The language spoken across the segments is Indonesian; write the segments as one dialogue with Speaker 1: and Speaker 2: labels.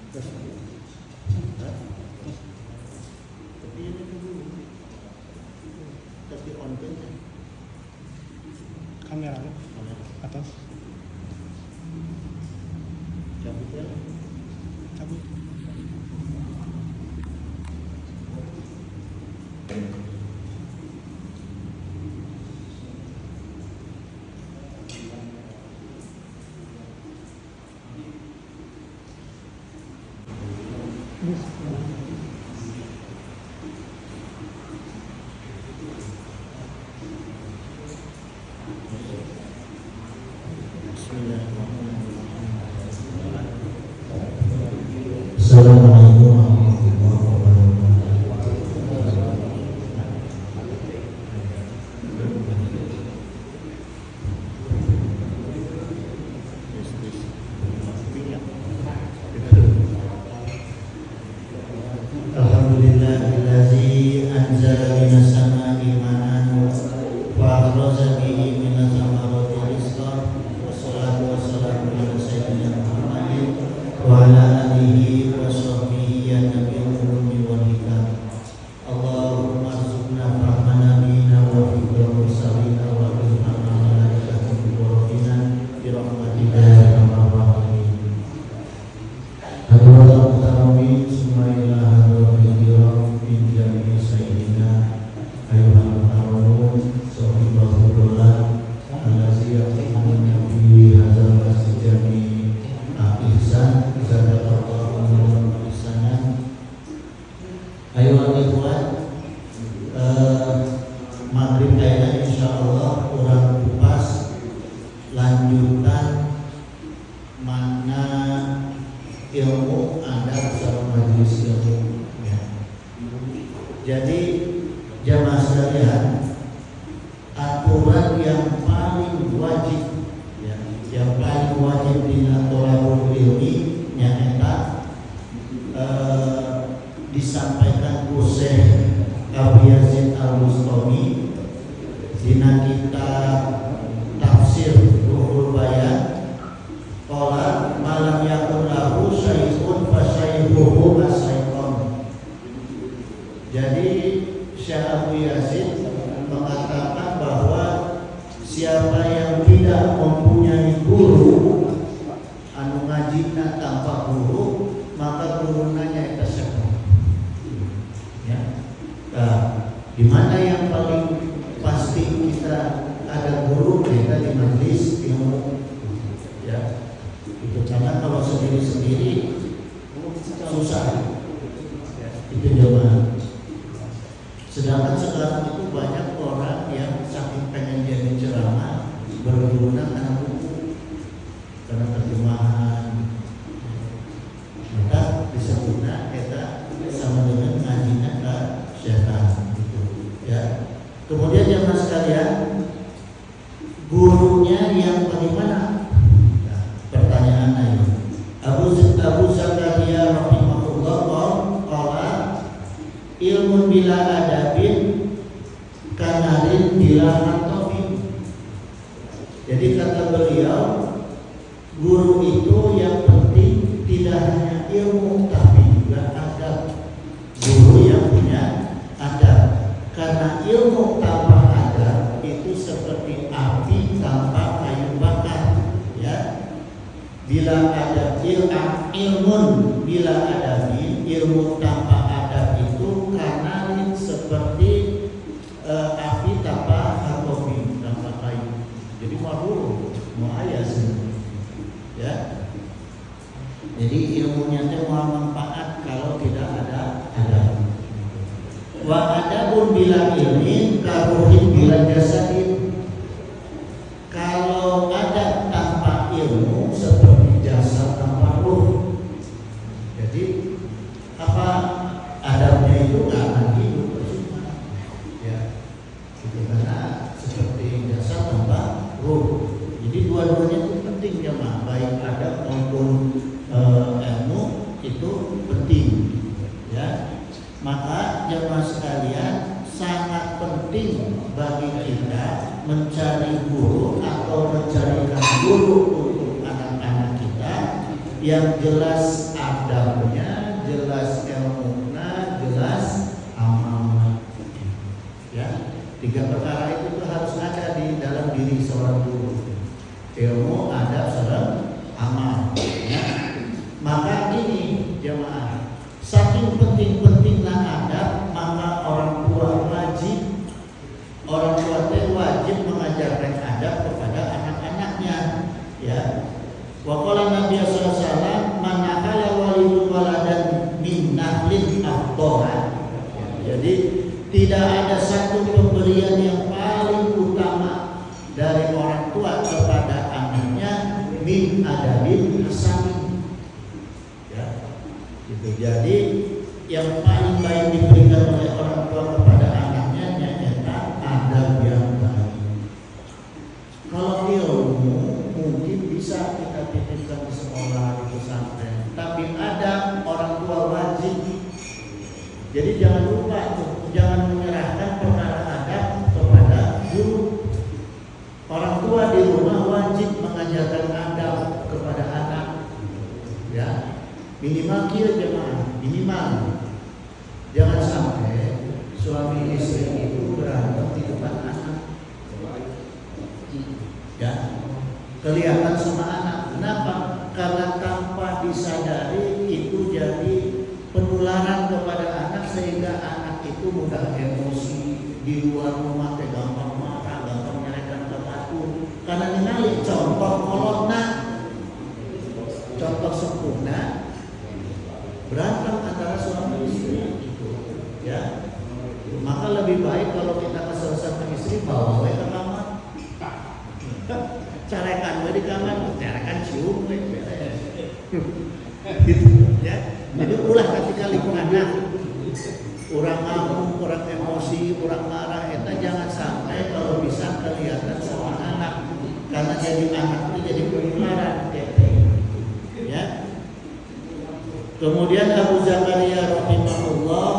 Speaker 1: Tapi ini dulu. Tapi on kan?
Speaker 2: Kamera atas.
Speaker 1: Cabut ya.
Speaker 2: Cabut.
Speaker 3: Assalamualaikum warahmatullahi wabarakatuh. Alhamdulillahillazi anzala minas samaa'i ma'an wa akhraja bihi minas samarati rizqan. Wassalatu wassalamu ala sayyidina Muhammadin wa ala alihi wa sahbihi ya nabiyul ulumi wal hikam. Allahumma arzuqna fahma nabiyina wa fiqhal mursalina wa ilhama malaikatil muqarrabina bi rahmatika ya arhamar rahimin. Hadirin tarawih semuanya hadirin kiram min jami'i sayyidina ayyuhal mukarramun sahibul dolan allazi yaqimuna fi hadzal masjid jami' ihsan zadaqallahu wa ihsanan. Ayyuhal ikhwan, maghrib kayaknya insyaallah kurang kupas lanjutan mana ilmu adab sama majelis ilmu ya. Jadi jamaah sekalian, aturan yang paling wajib ya, yang paling wajib di thalabul ilmi nyata disampaikan ku Syekh Abu Yazid Al-Bustami dina kitab tafsir Ruhul Bayan. Qala malam yakun lahu syai'un fa syai'uhu as-syaitan. Jadi Syekh Abu Yazid mengatakan bahwa siapa yang tidak mempunyai guru anu ngajina tanpa guru, maka gurunanya itu setan. Ya. Nah, di mana yang paling pasti kita ada guru, kita di majelis ilmu. Ya. Itu karena kalau sendiri-sendiri susah. Ya, itu jamaah. Sedangkan sekarang itu banyak orang yang saking pengen jadi ceramah berguna karena buku, karena terjemahan. Maka disebutnya kita sama dengan ngajinya ke setan gitu. Ya. Kemudian jamaah sekalian, gurunya yang bagaimana? Nah, pertanyaan ayo. Abu Zakaria rahimahullah qala ilmun bila adabin kanarin bila hatofin. Jadi kata beliau, guru itu yang penting tidak hanya ilmu tapi juga adab. Guru yang punya adab, karena ilmu tanpa adab itu seperti api tanpa kayu bakar. Ya, bila ada ilmun bila adabin, ilmu tanpa adab itu kanarin seperti api tanpa hatofin, tanpa kayu. Jadi mau ayas. Ya. Jadi ilmunya itu mau manfaat kalau tidak ada adab. Wa adabun bila ilmin karuhin bila jasadin. Kalau adab tanpa ilmu seperti jasad tanpa ruh. Jadi apa adabnya itu nggak akan hidup bersama. Ya, itu karena seperti jasad tanpa ruh. Jadi dua-duanya itu penting jemaah, baik adab maupun ilmu itu penting. Ya, maka jemaah sekalian sangat penting bagi kita mencari guru atau mencarikan guru untuk anak-anak kita yang jelas adabnya, jelas ilmunya, jelas amalnya. Ya, 3 perkara itu tuh harus ada di dalam diri seorang guru. Ilmu, adab, serta amal. Ya. Maka ini jemaah, saking penting-pentingnya adab, maka orang tua wajib mengajarkan adab kepada anak-anaknya. Ya. Wa qala Nabi sallallahu alaihi wasallam, "Man akala walidun waladan min nahlin afdhaha." Jadi tidak ada satu pemberian yang paling utama dari orang tua kepada anaknya min adabil hasanin. Ya. Gitu. Jadi yang paling baik diberikan oleh orang tua kepada anaknya nyata adab yang baik. Kalau ilmu mungkin bisa kita titipkan di sekolah, di pesantren, tapi adab orang tua wajib. Jadi jangan lupa, jangan menyerahkan perkara adab kepada guru. Orang tua di rumah wajib mengajarkan adab kepada anak. Ya, minimal kira jemaah, minimal. Jangan sampai suami istri itu berantem di depan anak. Ya, kelihatan sama anak. Kenapa? Karena tanpa disadari itu jadi penularan kepada anak, sehingga anak itu mudah emosi, di luar rumah gampang marah, gampang menyerahkan ke batu. Karena ningali contoh kolotna, contoh sempurna berantem antara suami istri itu. Ya, maka lebih baik kalau kita kesel sama istri, bawa ke kamar, carekan di kamar, carekan cium gitu ya. Jadi ulah ketika lingkungan orang ngamuk, orang emosi, orang marah, itu jangan sampai kalau bisa kelihatan sama anak, karena jadi anak itu jadi penularan. Ya. Kemudian Abu Zakaria rahimahullah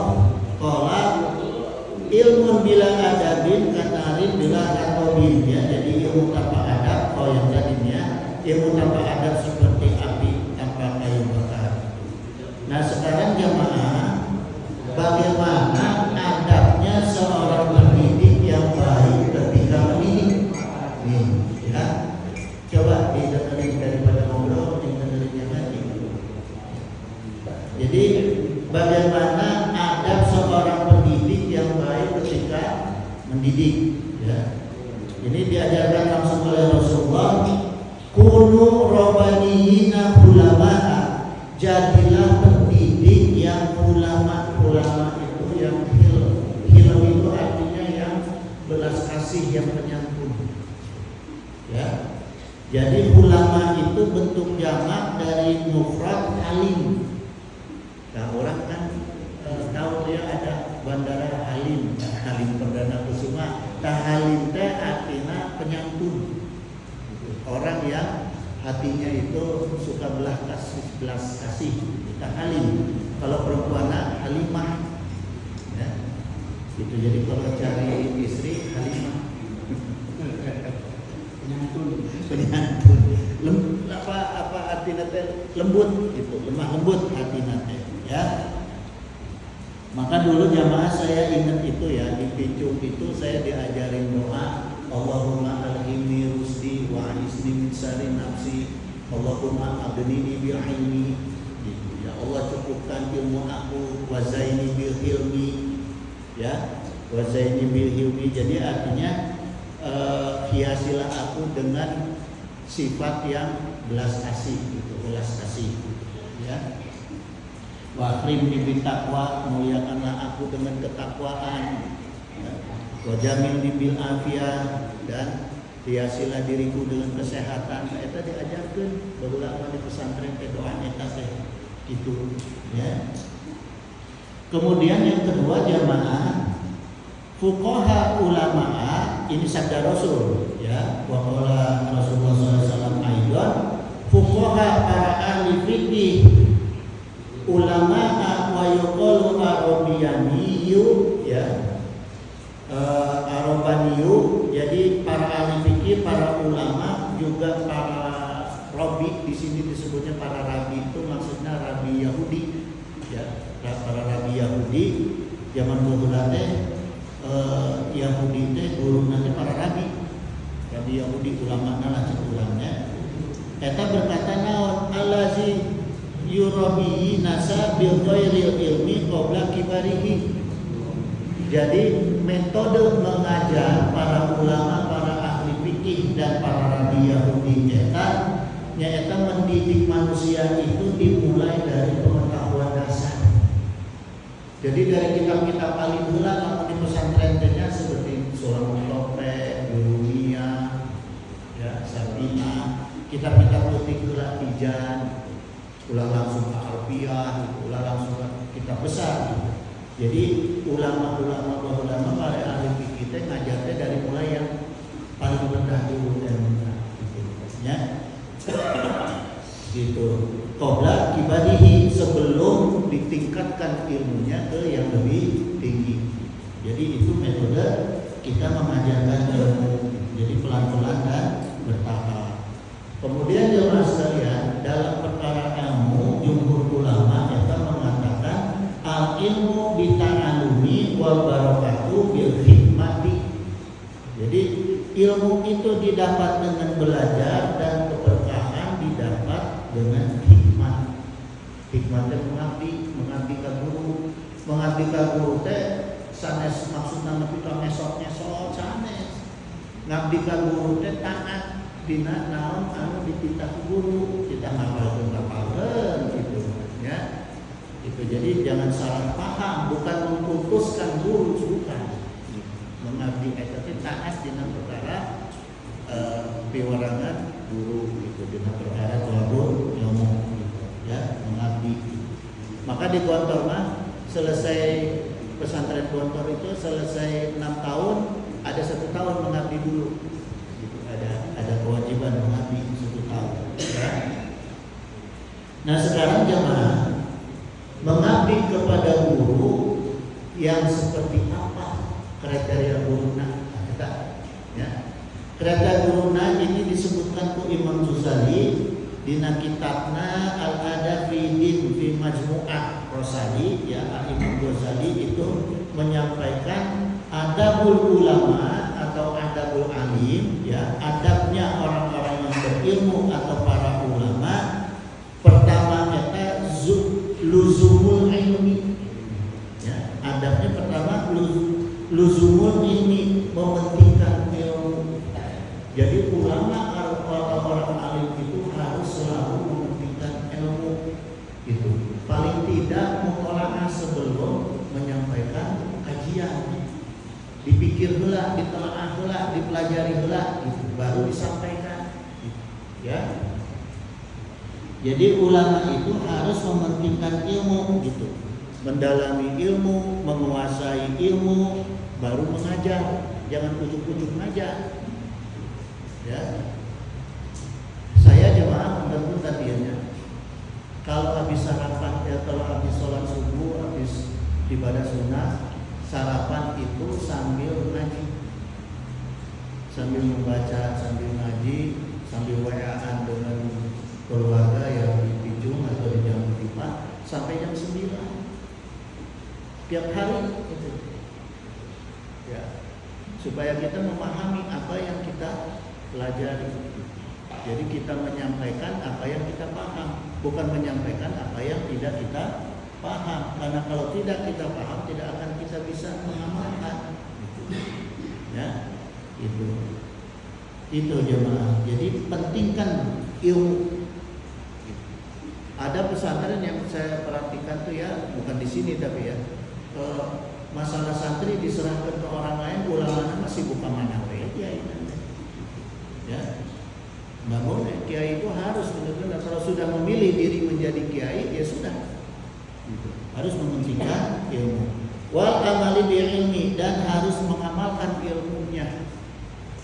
Speaker 3: qala ilmu bila adabin kanarin bila atobin, ya. Jadi ilmu tanpa adab, yang tadinya ilmu tanpa adab seperti api tanpa kayu bakar. Nah sekarang jemaah, bagaimana adabnya seorang pendidik yang baik ketika mendidik? Nih, ya. Coba didengerin daripada ngobrol, didengerin yang lagi. Jadi bagaimana adab seorang pendidik yang baik ketika mendidik? Ya. Ini diajarkan langsung oleh Rasulullah. Kunu robbaniyina ulama'a, jadilah pendidik yang ulama itu yang hilm itu artinya yang belas kasih, yang penyantun. Ya. Jadi ulama itu bentuk jamak dari mufrad halim. Nah orang kan tahu dia ada bandara Halim, Halim Perdana Kusuma. Halim teh artinya penyantun. Orang yang hatinya itu suka belas kasih, kita halim. Kalau perempuan halimah, ya. Itu jadi kalau cari istri halimah, penyantun. Apa artinya teh? Lembut, gitu, lemah lembut hatinya teh, ya. Maka dulu jamaah saya ingat itu ya, di Picung itu saya diajarin doa, Allahumma alhimni rusdi wa aisni min syarri nafsi, Allahumma aghnini bil ilmi. Ya Allah, cukupkan ilmu aku, wa zaini bil hilmi. Ya, wa zaini bil hilmi. Jadi artinya hiasilah aku dengan sifat yang belas kasih, gitu, belas kasih. Ya. Wa akrimni bit taqwa, muliakanlah aku dengan ketakwaan. Wa jamilni bil afiyah, dan hiasilah diriku dengan kesehatan. Eta diajarkeun baheula di pesantren teh doa eta teh gitu, ya. Kemudian yang kedua jamaah, fuqaha ulama, ini sabda Rasul, ya. Wa qala Rasulullah sallallahu alaihi wasallam aidan, fuqaha para ahli fikih, ulama wa yuqalu arabiyaniyu, ya. Arabaniyu, jadi para ahli fikih, para ulama, juga para Rabi di sini disebutnya para rabi itu maksudnya rabi Yahudi, ya, para rabi Yahudi zaman dulu nanti Yahudi itu guru nanti para rabi Yahudi ulama lah ulangnya. Eta berkata naon allazi yurabi nasa bil ghairil ilmi qabla kibarihi. Jadi metode mengajar para ulama, para ahli fikih dan para rabi Yahudi eta mendidik manusia itu dimulai dari pengetahuan dasar. Jadi dari kitab-kitab paling heula namun di pesantrennya seperti Surah Al-Topek, Durumiyah, ya, Sabina, kitab-kitab putih heula Tijan, ulah langsung ke Alfiyah, ulah langsung ke kitab besar gitu. Jadi ulama-ulama para ahli fikih teh ngajarnya dari mulai yang paling rendah dulu dan gitu. Ya. Gitu. Qabla kibadihi, sebelum ditingkatkan ilmunya ke yang lebih tinggi. Jadi itu metode kita mengajarkan ilmu. Jadi pelan-pelan dan bertahap. Kemudian jemaah sekalian, dalam perkara ilmu jumhur ulama kita mengatakan al ilmu bita'alumi wal barakatuh bil hikmati. Jadi ilmu itu didapat dengan belajar dan keberkahan didapat dengan hikmah. Hikmahnya mengabdi ka guru. Mengabdi ka guru teh sanes maksudna nepi ka ngesot-ngesot sanes. Ngabdi ka guru teh taat dina naon anu dititah guru, kita ngapalkeun gitu ya. Itu jadi jangan salah paham, bukan mengkultuskan guru, bukan. Mengabdi eta teh taat dina perkara piwarangan guru gitu, dina perkara tolabur ilmu gitu ya, mengabdi. Maka di Gontor mah selesai pesantren Gontor itu selesai 6 tahun, ada 1 tahun mengabdi dulu. Gitu, ada kewajiban mengabdi 1 tahun ya. Nah, sekarang jemaah mengabdi kepada guru yang seperti apa kriteria guruna kita ya. Kriteria guruna ini disebutkan ku Imam Ghazali dina kitabna Al-Adab fi Majmu'ah Rosali ya. Imam Ghazali itu menyampaikan adabul ulama atau adabul alim ya, adabnya orang-orang yang berilmu atau para ulama. Pertama eta luzumul ilmi ya, adabnya pertama luzumul ilmi, mementingkan ilmu. Jadi ulama atau orang alim itu harus selalu mementingkan ilmu itu. Paling tidak mutolaah sebelum menyampaikan kajian, dipikir heula, ditelaah heula, dipelajari heula gitu, baru disampaikan gitu, ya. Jadi ulama itu harus mementingkan ilmu gitu, mendalami ilmu, menguasai ilmu, baru mengajar, jangan ujuk-ujuk ngajar. Ya, saya jemaah menurut tadinya, kalau habis sarapan ya, kalau habis sholat subuh, habis ibadah sunnah, sarapan itu sambil ngaji, sambil membaca, sambil ngaji, sambil WA-an dengan keluarga yang di Pijung atau di jam 5 sampai jam 9 tiap hari gitu. Ya, supaya kita memahami apa yang kita pelajari. Jadi kita menyampaikan apa yang kita paham, bukan menyampaikan apa yang tidak kita paham. Karena kalau tidak kita paham, tidak akan kita bisa mengamalkan. Ya, itu jemaah. Jadi pentingkan ilmu. Ada pesantren yang saya perhatikan tuh ya, bukan di sini tapi ya, masalah santri diserahkan ke orang lain, ulangannya masih buka mana kiai. Ya, namun kiai itu harus benar-benar kalau sudah memilih diri menjadi kiai, ya sudah, harus mementingkan ilmu. Wal amali bil ilmi, dan harus mengamalkan ilmunya,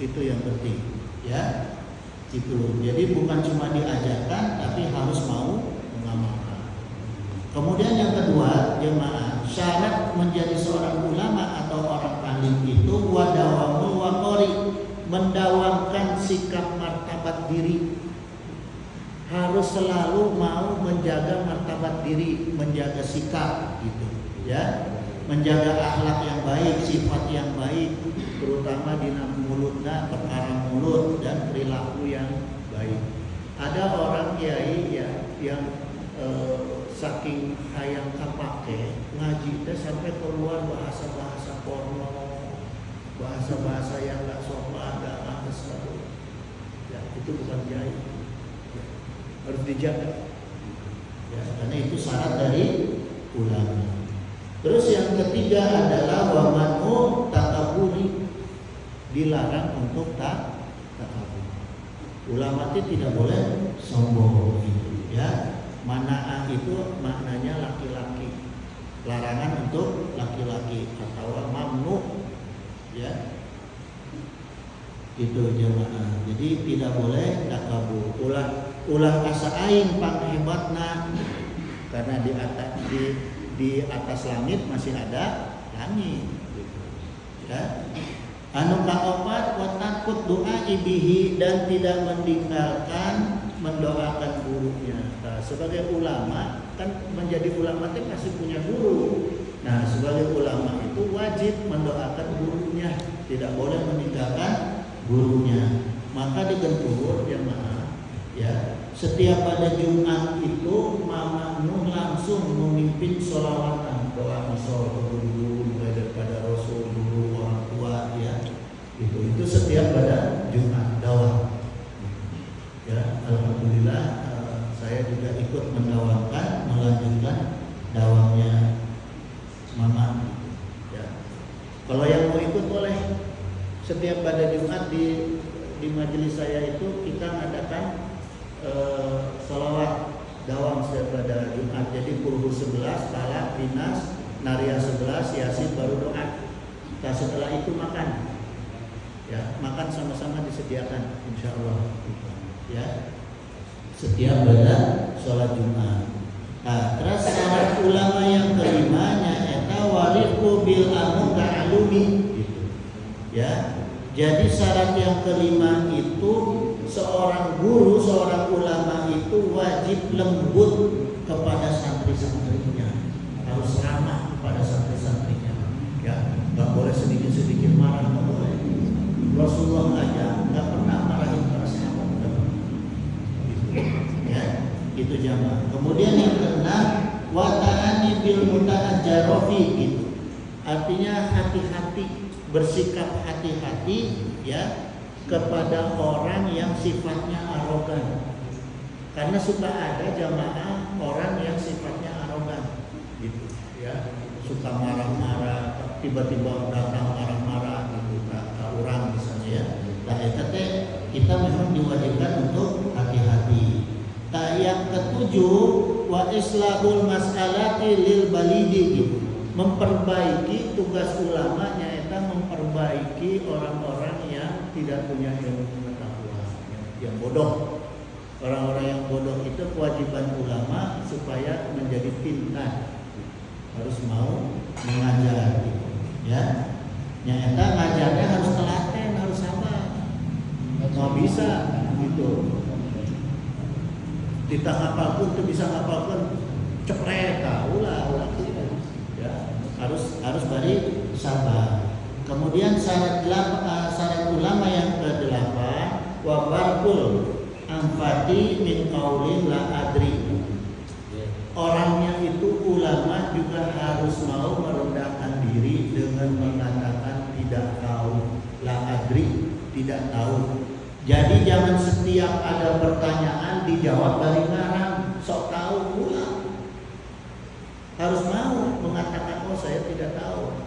Speaker 3: itu yang penting. Ya, itu. Jadi bukan cuma diajarkan, tapi harus mau mengamalkan. Kemudian yang kedua, jemaah, syarat menjadi seorang ulama atau orang alim itu wadawamul waqori, mendawamkan sikap martabat diri. selalu mau menjaga martabat diri, menjaga sikap gitu, ya, menjaga akhlak yang baik, sifat yang baik, terutama di mulutnya, perkara mulut dan perilaku yang baik. Ada orang kiai ya yang saking hayang kapake ngaji teh sampai keluar bahasa-bahasa porno, bahasa-bahasa yang nggak sopan, nggak pantas. Ya, itu bukan kiai. Ya, harus dijaga. Ya, karena itu syarat dari ulama. Terus yang ketiga adalah wamanu takaburi, dilarang untuk takabur. Ulama itu tidak boleh sombong gitu, ya. Mana'ah itu maknanya laki-laki, larangan untuk laki-laki atau mamnu, ya. Itu jemaah. Jadi tidak boleh takabur. Ulah asa aing panghebatna, karena di atas langit masih ada langit, gitu. Ya. Anu kaopat wa takut doa ibihi, dan tidak meninggalkan mendoakan gurunya. Nah, sebagai ulama kan menjadi ulama itu pasti punya guru. Nah, sebagai ulama itu wajib mendoakan gurunya, tidak boleh meninggalkan gurunya. Maka digentur jemaah, ya, setiap pada Jumat itu Mama Nuh langsung memimpin sholawatan, doa misal guru, mulai daripada Rasul, guru, orang tua, ya. Itu setiap pada Jumat dawah. Ya, alhamdulillah saya juga ikut menawarkan melanjutkan dawahnya Mama. Ya. Kalau yang mau ikut boleh. Setiap pada Jumat di majelis saya itu kita mengadakan sholawat dawam setiap pada Jumat. Jadi puluh 11, Falaq, Nas, Nariyah 11, Yasin baru doa. Nah, setelah itu makan. Ya, makan sama-sama disediakan insyaallah. Ya, setiap pada sholat Jumat. Nah, terus syarat ulama yang kelimanya eta wariqu bil anu ta'alumi gitu. Ya. Jadi syarat yang kelima itu seorang guru, seorang ulama itu wajib lembut kepada santri-santrinya, harus ramah kepada santri-santrinya. Ya, nggak boleh sedikit-sedikit marah, nggak boleh. Rasulullah aja nggak pernah marahin para sahabat. Ya, itu jamaah. Kemudian yang keenam, wa ta'ani bil muta'ajjarofi gitu. Artinya hati-hati, bersikap hati-hati, ya, kepada orang yang sifatnya arogan. Karena suka ada jamaah orang yang sifatnya arogan, gitu, ya, suka marah-marah, tiba-tiba datang marah-marah, gitu, orang misalnya, ya. Nah, itu kita memang diwajibkan untuk hati-hati. Nah, yang ketujuh, wa islahul mas'alati lil balidi gitu. Memperbaiki tugas ulamanya itu memperbaiki orang-orang yang tidak punya ilmu pengetahuan, yang bodoh. Orang-orang yang bodoh itu kewajiban ulama supaya menjadi pintar, harus mau mengajar gitu, ya. Yang eta ngajarnya harus telaten, harus sabar. Mau bisa gitu. Kita hafal pun tuh bisa hafal pun cepret, ulah ya, harus bari sabar. Kemudian syarat ulama yang ke-8 wa barkul amfati min qaulin la adri. Orangnya itu ulama juga harus mau merendahkan diri dengan mengatakan tidak tahu, la adri, tidak tahu. Jadi jangan setiap ada pertanyaan dijawab dari ngarang, sok tahu pula. Harus mau mengatakan, oh saya tidak tahu,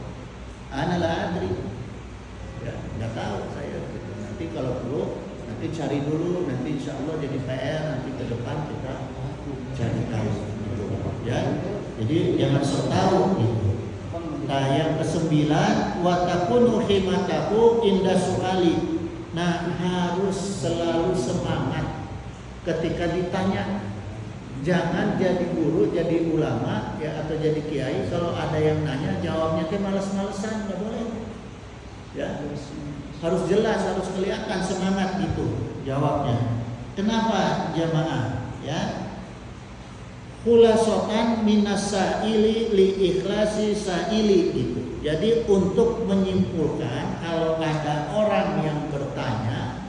Speaker 3: ana la adri, ya nggak tahu saya. Nanti kalau perlu nanti cari dulu, nanti insya Allah jadi PR, nanti ke depan kita cari tahu, ya. Jadi jangan sok tahu gitu. Nah, yang ke-9 wa takunu himatahu inda su'ali. Nah, harus selalu semangat ketika ditanya. Jangan jadi guru, jadi ulama, ya, atau jadi kiai kalau ada yang nanya jawabnya teh malas-malesan, nggak boleh. Ya, harus jelas, harus kelihatan semangat gitu jawabnya. Kenapa jamaah? ya. Khulasotan minas sa'ili li ikhlasi sa'ili gitu. Jadi untuk menyimpulkan kalau ada orang yang bertanya,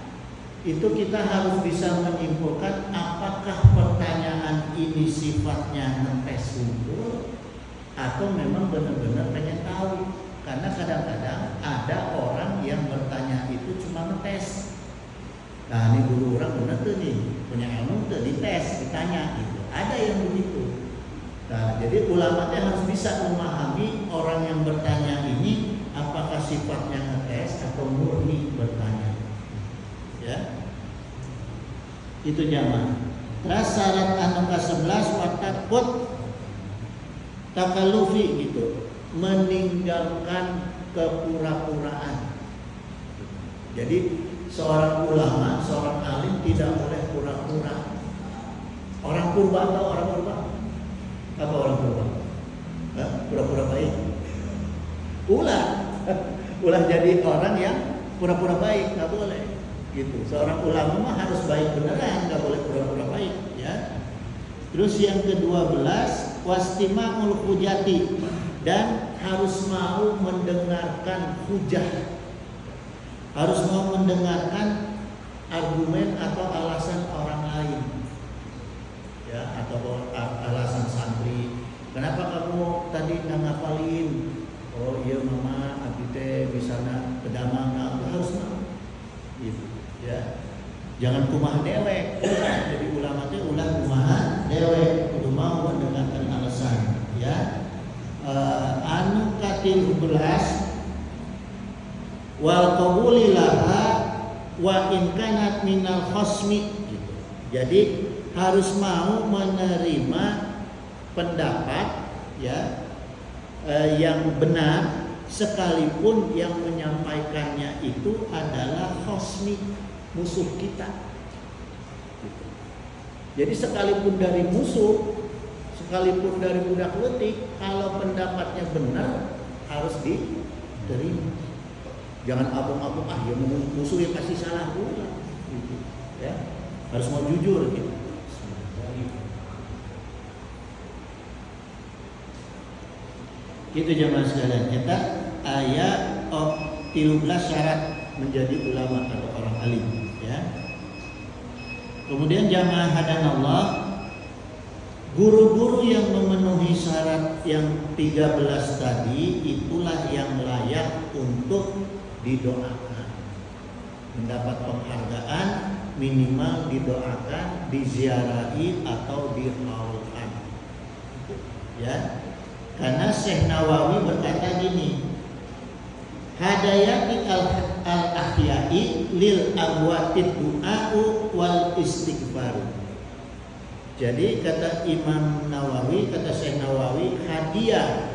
Speaker 3: itu kita harus bisa menyimpulkan apakah pertanyaan ini sifatnya ngetes sungguh atau memang benar-benar pengen tahu. Karena kadang-kadang ada orang yang bertanya itu cuma ngetes. Nah ini guru orang benar tuh nih, punya ilmu tuh dites, ditanya gitu. Ada yang begitu. Nah, jadi ulama harus bisa memahami orang yang bertanya ini apakah sifatnya ngetes atau murni bertanya. Ya. Itu jamaah. Terus syarat anu ke-11 watakut takalufi gitu. Meninggalkan kepura-puraan. Jadi seorang ulama, seorang alim tidak boleh pura-pura. Orang purba atau orang purba? Apa orang purba? Pura-pura baik. Ulah jadi orang yang pura-pura baik, nggak boleh. Gitu. Seorang ulama mah harus baik beneran, nggak boleh pura-pura baik. Ya. Terus yang ke-12 wastima'ul hujati, dan harus mau mendengarkan hujah. Harus mau mendengarkan argumen atau alasan orang lain. Ya, atau alasan santri. Kenapa kamu tadi nggak ngapalin? Oh iya mama, abdi teh bisana pedamang, aku harus mau. Gitu, ya. Jangan kumaha dewek. Jadi ulama teh ulah kumaha dewek, kudu mau mendengarkan alasan, ya. Anu ka-13 wal qabuli laha wa in kanat minal khasmi gitu. Jadi harus mau menerima pendapat ya yang benar sekalipun yang menyampaikannya itu adalah khasmi, musuh kita. Gitu. Jadi sekalipun dari musuh, sekalipun dari budak letik, kalau pendapatnya benar harus diterima. Jangan abung-abung yang musuh yang kasih salah pula. Gitu. Ya, harus mau jujur gitu. Itu jamaah sekalian, kita ayat 13 syarat menjadi ulama atau orang alim, ya. Kemudian jamaah hadanallah, guru-guru yang memenuhi syarat yang 13 tadi itulah yang layak untuk didoakan, mendapat penghargaan, minimal didoakan, diziarahi atau dihaulkan, ya. Karena Syekh Nawawi berkata gini, hadayati al-ahyai lil amwatid du'a'u wal istighfaru. Jadi kata Imam Nawawi, kata Syekh Nawawi, hadiah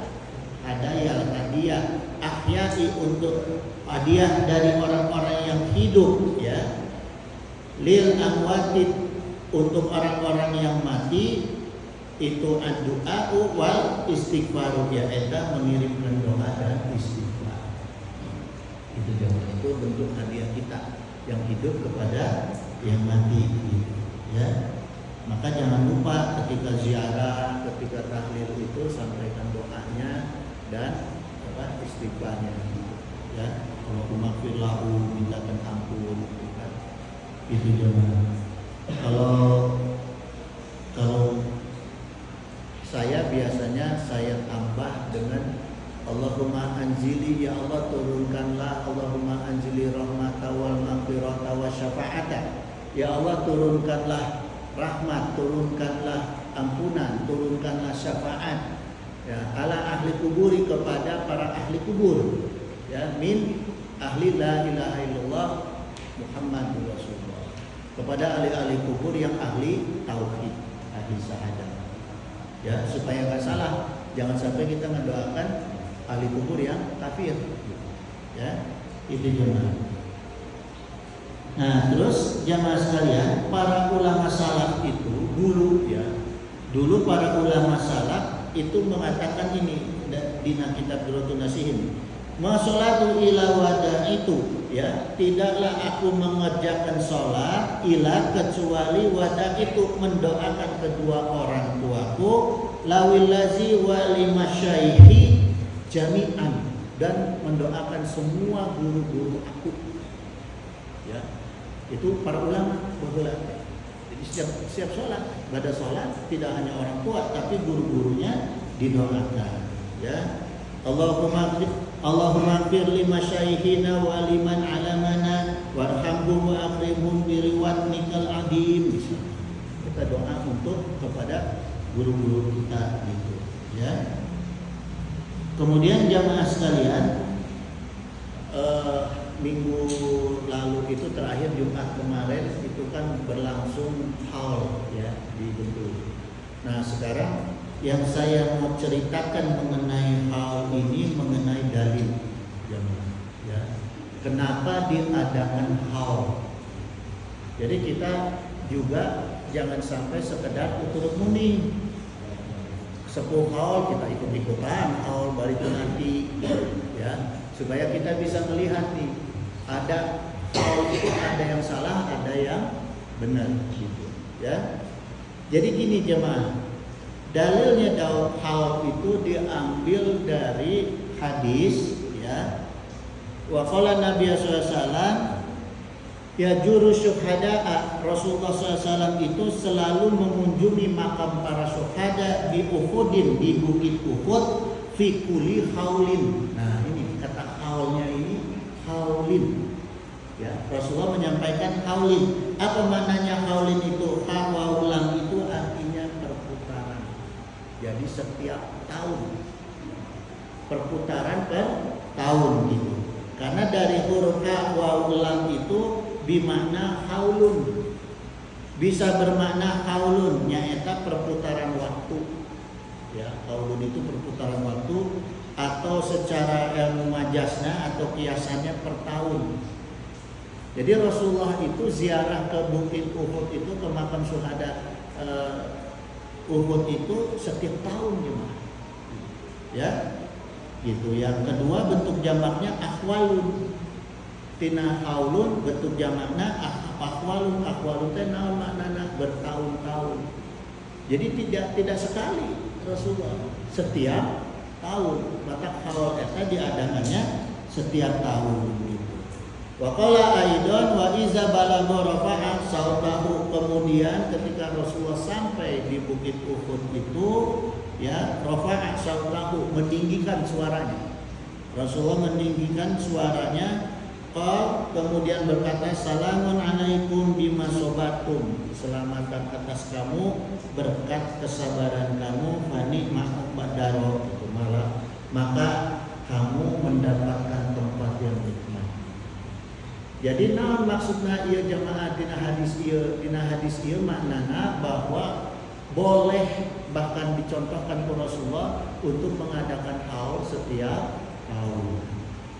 Speaker 3: ahyai untuk hadiah dari orang-orang yang hidup, ya. Lil amwatid untuk orang-orang yang mati, itu ad-du'a'u wal istighfaru, ya eta mengirimkan doa dan istighfar. Itu bentuk hadiah kita yang hidup kepada yang mati, ya. Maka jangan lupa ketika ziarah, ketika tahlil itu sampaikan doanya dan istighfarnya, ya. Kalau maghfir lahu, mintakan ampun, kan. Itu jangan. Kalau saya biasanya saya tambah dengan Allahumma anzili, ya Allah turunkanlah, Allahumma anzili rahmata wal maghfirata wa syafa'ata. Ya Allah turunkanlah rahmat, turunkanlah ampunan, turunkanlah syafaat, ya, ala ahli kuburi, kepada para ahli kubur, ya, min ahli la ilaha illallah Muhammadur Rasulullah, kepada ahli-ahli kubur yang ahli tauhid, ahli syahadat. Ya, supaya nggak salah, jangan sampai kita mendoakan ahli kubur yang kafir, ya. Itu jemaah. Nah, terus jemaah sekalian, para ulama salaf itu dulu para ulama salaf itu mengatakan ini di kitab Durratun Nasihin, Masolatu ila wada itu, ya, tidaklah aku mengerjakan sholat ila kecuali wada itu mendoakan kedua orang tuaku, lawillazi walimasyaihi jami'an, dan mendoakan semua guru-guru aku. Ya, itu para ulama berdoa. Jadi setiap sholat, pada sholat tidak hanya orang tua tapi guru-gurunya didoakan. Ya, Allahumma fir li masyayikhina wa liman alamana warhamhum wa akrimhum bi riwatnikal adim. Kita doa untuk kepada guru-guru kita gitu, ya. Kemudian jamaah sekalian, minggu lalu itu terakhir Jumat kemarin itu kan berlangsung haul, ya, di Bengkulu. Nah, sekarang yang saya mau ceritakan mengenai hal ini, mengenai dalil, ya. Kenapa diadakan haul? Jadi kita juga jangan sampai sekedar utur-muni. Sepuh haul kita ikut-ikutan, haul balik nanti, ya, supaya kita bisa melihat nih, ada haul itu ada yang salah, ada yang benar, gitu, ya. Jadi gini jemaah. Dalilnya hal itu diambil dari hadis, ya. Wa qala Nabi sallallahu alaihi wasallam ya juru syuhada'a, Rasulullah SAW itu selalu mengunjungi makam para syuhada di Uhudin, di bukit Uhud, fi kulli haulin. Nah, ini kata haulnya ini haulin. Ya, Rasulullah menyampaikan haulin. Apa maknanya haulin itu? Hawaulang itu artinya perputaran. Jadi setiap tahun, perputaran per tahun gitu. Karena dari huruf ha wa ulang itu bimakna haulun, bisa bermakna haulun, nyaeta perputaran waktu. Ya, haulun itu perputaran waktu, atau secara ilmu majasnya atau kiasannya per tahun. Jadi Rasulullah itu ziarah ke Bukit Uhud itu, ke makam syuhada Uhud itu setiap tahun jemaah, ya, gitu. Yang kedua bentuk jamaknya akhwalun, tina haulun bentuk jamaknya akhwalun. Akhwalun teh naon maknana? Bertahun-tahun. Jadi tidak sekali Rasulullah, setiap tahun. Maka haul eta diadakannya setiap tahun gitu. Wa qala aidan wa iza balagha rafa'a sautahu. Kemudian ketika Rasulullah sampai di Bukit Uhud itu, ya, rafa'a sautahu, meninggikan suaranya. Rasulullah meninggikan suaranya. Kemudian berkata, salamun alaikum bima sobatum, keselamatan atas kamu berkat kesabaran kamu, fani ma'ubadaro, maka kamu mendapatkan tempat yang nikmat. Jadi naon maksudna ieu jamaah dina hadis ieu maknana bahwa boleh, bahkan dicontohkan oleh Rasulullah untuk mengadakan haul setiap tahun.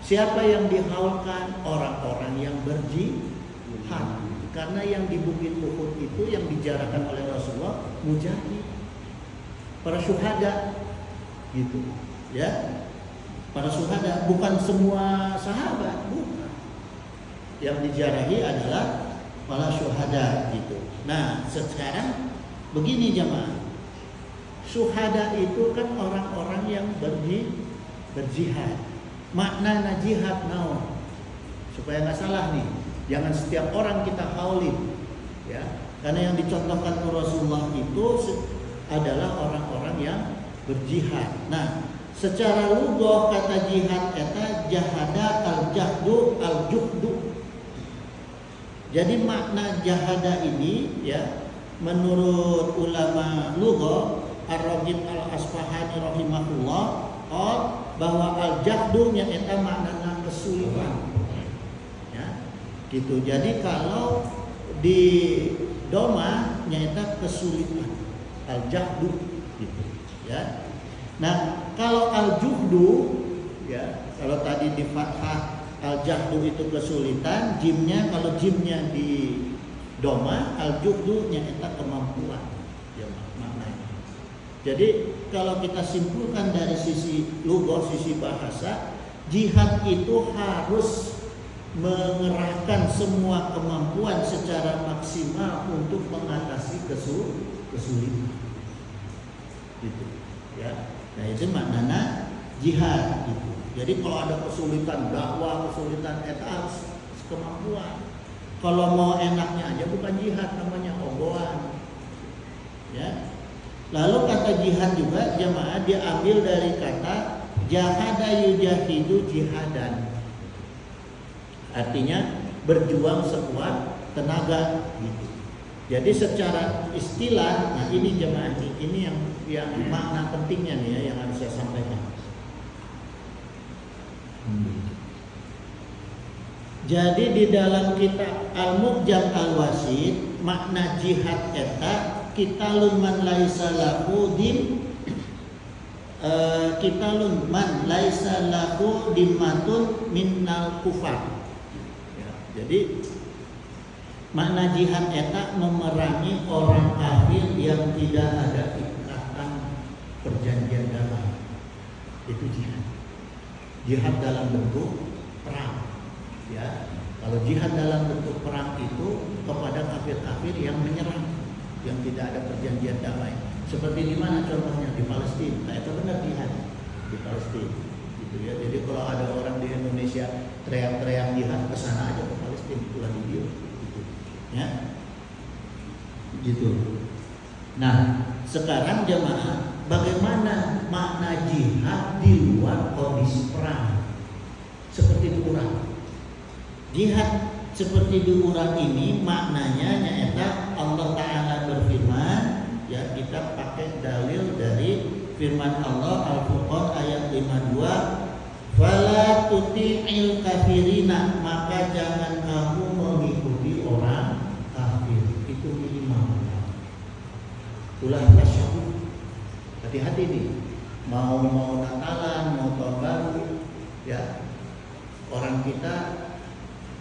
Speaker 3: Siapa yang dihaulkan? Orang-orang yang berjihad. Karena yang di Bukit Uhud itu yang dijarahkan oleh Rasulullah mujahid, para syuhada, gitu, ya. Para syuhada, bukan semua sahabat, bukan. Yang dijarahi adalah para syuhada, gitu. Nah, sekarang begini jemaah, syuhada itu kan orang-orang yang berjihad. Makna jihad naon? Supaya nggak salah nih, jangan setiap orang kita haulin, ya. Karena yang dicontohkan Rasulullah itu adalah orang-orang yang berjihad. Nah, secara lugah kata jihad eta jahada al-jahdu al-juhdu. Jadi makna jahada ini, ya, menurut ulama lugah Ar-Raghib Al-Asfahani rahimahullah, bahwa al-jahdu nya eta maknana kesulitan, ya, gitu. Jadi kalau di doma nya eta kesulitan, al-jahdu, gitu, ya. Nah, kalau al-juhdu, ya, kalau tadi di fathah al-jahdu itu kesulitan, jimnya, kalau jimnya di doma, al-juhdu nya eta kemampuan, ya, maknanya. Jadi kalau kita simpulkan dari sisi lugah, sisi bahasa, jihad itu harus mengerahkan semua kemampuan secara maksimal untuk mengatasi kesulitan. Gitu, ya. Nah itu maknanya jihad gitu. Jadi kalau ada kesulitan dakwah, kesulitan eta harus kemampuan. Kalau mau enaknya aja bukan jihad, namanya ogohan. Ya. Lalu kata jihad juga jemaah diambil dari kata jahada yujahidu jihadan. Artinya berjuang sekuat tenaga gitu. Jadi secara istilah, nah ini jemaah ini yang makna pentingnya nih ya yang harus saya sampaikan. Jadi di dalam kitab Al-Mu'jam Al-Wasit makna jihad eta qitalun man laisa lahu dim qitalun man laisa lahu dimmatun minnal kufar. Ya, jadi makna jihad eta memerangi orang kafir yang tidak ada ikatan perjanjian damai. Itu jihad. Jihad dalam bentuk perang. Ya, kalau jihad dalam bentuk perang itu kepada kafir-kafir yang menyerang, yang tidak ada perjanjian damai. Seperti di mana contohnya di Palestina. Nah, itu benar jihad di Palestina. Gitu ya. Jadi kalau ada orang di Indonesia teriak-teriak jihad, ke sana aja ke Palestina, itulah video. Gitu. Ya, gitu. Nah, sekarang jemaah, bagaimana makna jihad di luar kondisi perang? Seperti diurang. Jihad seperti diurang ini maknanya nyaeta Allah Ta'ala berfirman, ya kita pakai dalil dari firman Allah Al-Furqan ayat 52, fala tuti'il kafirina, maka jangan kamu mengikuti orang kafir. Itu minimal. Ulah tasyabbuh. Hati-hati nih. Mau Natalan, mau tahun baru, ya. Orang kita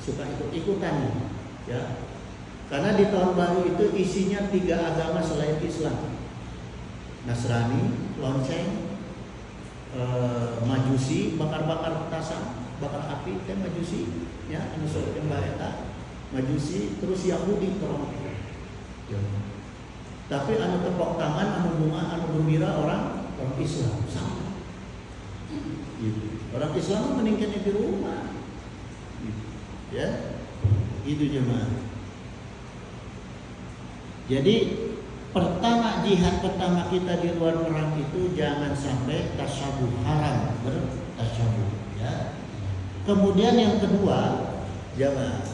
Speaker 3: suka ikut-ikutan, ya. Karena di tahun baru itu isinya 3 agama selain Islam. Nasrani, lonceng, Majusi, bakar-bakar petasan, bakar api, kan Majusi, ya, anu nyembah eta. Majusi, terus Yahudi terong. Ya. Tapi anu tepuk tangan, anu bunga, anu gembira orang Islam sama. Gitu. Orang Islam meningkatnya di rumah. Gitu. Ya, itu jemaah. Jadi pertama jihad pertama kita di luar perang itu jangan sampai tasyabuh, haram bertasyabuh, ya. Kemudian yang kedua, jemaah,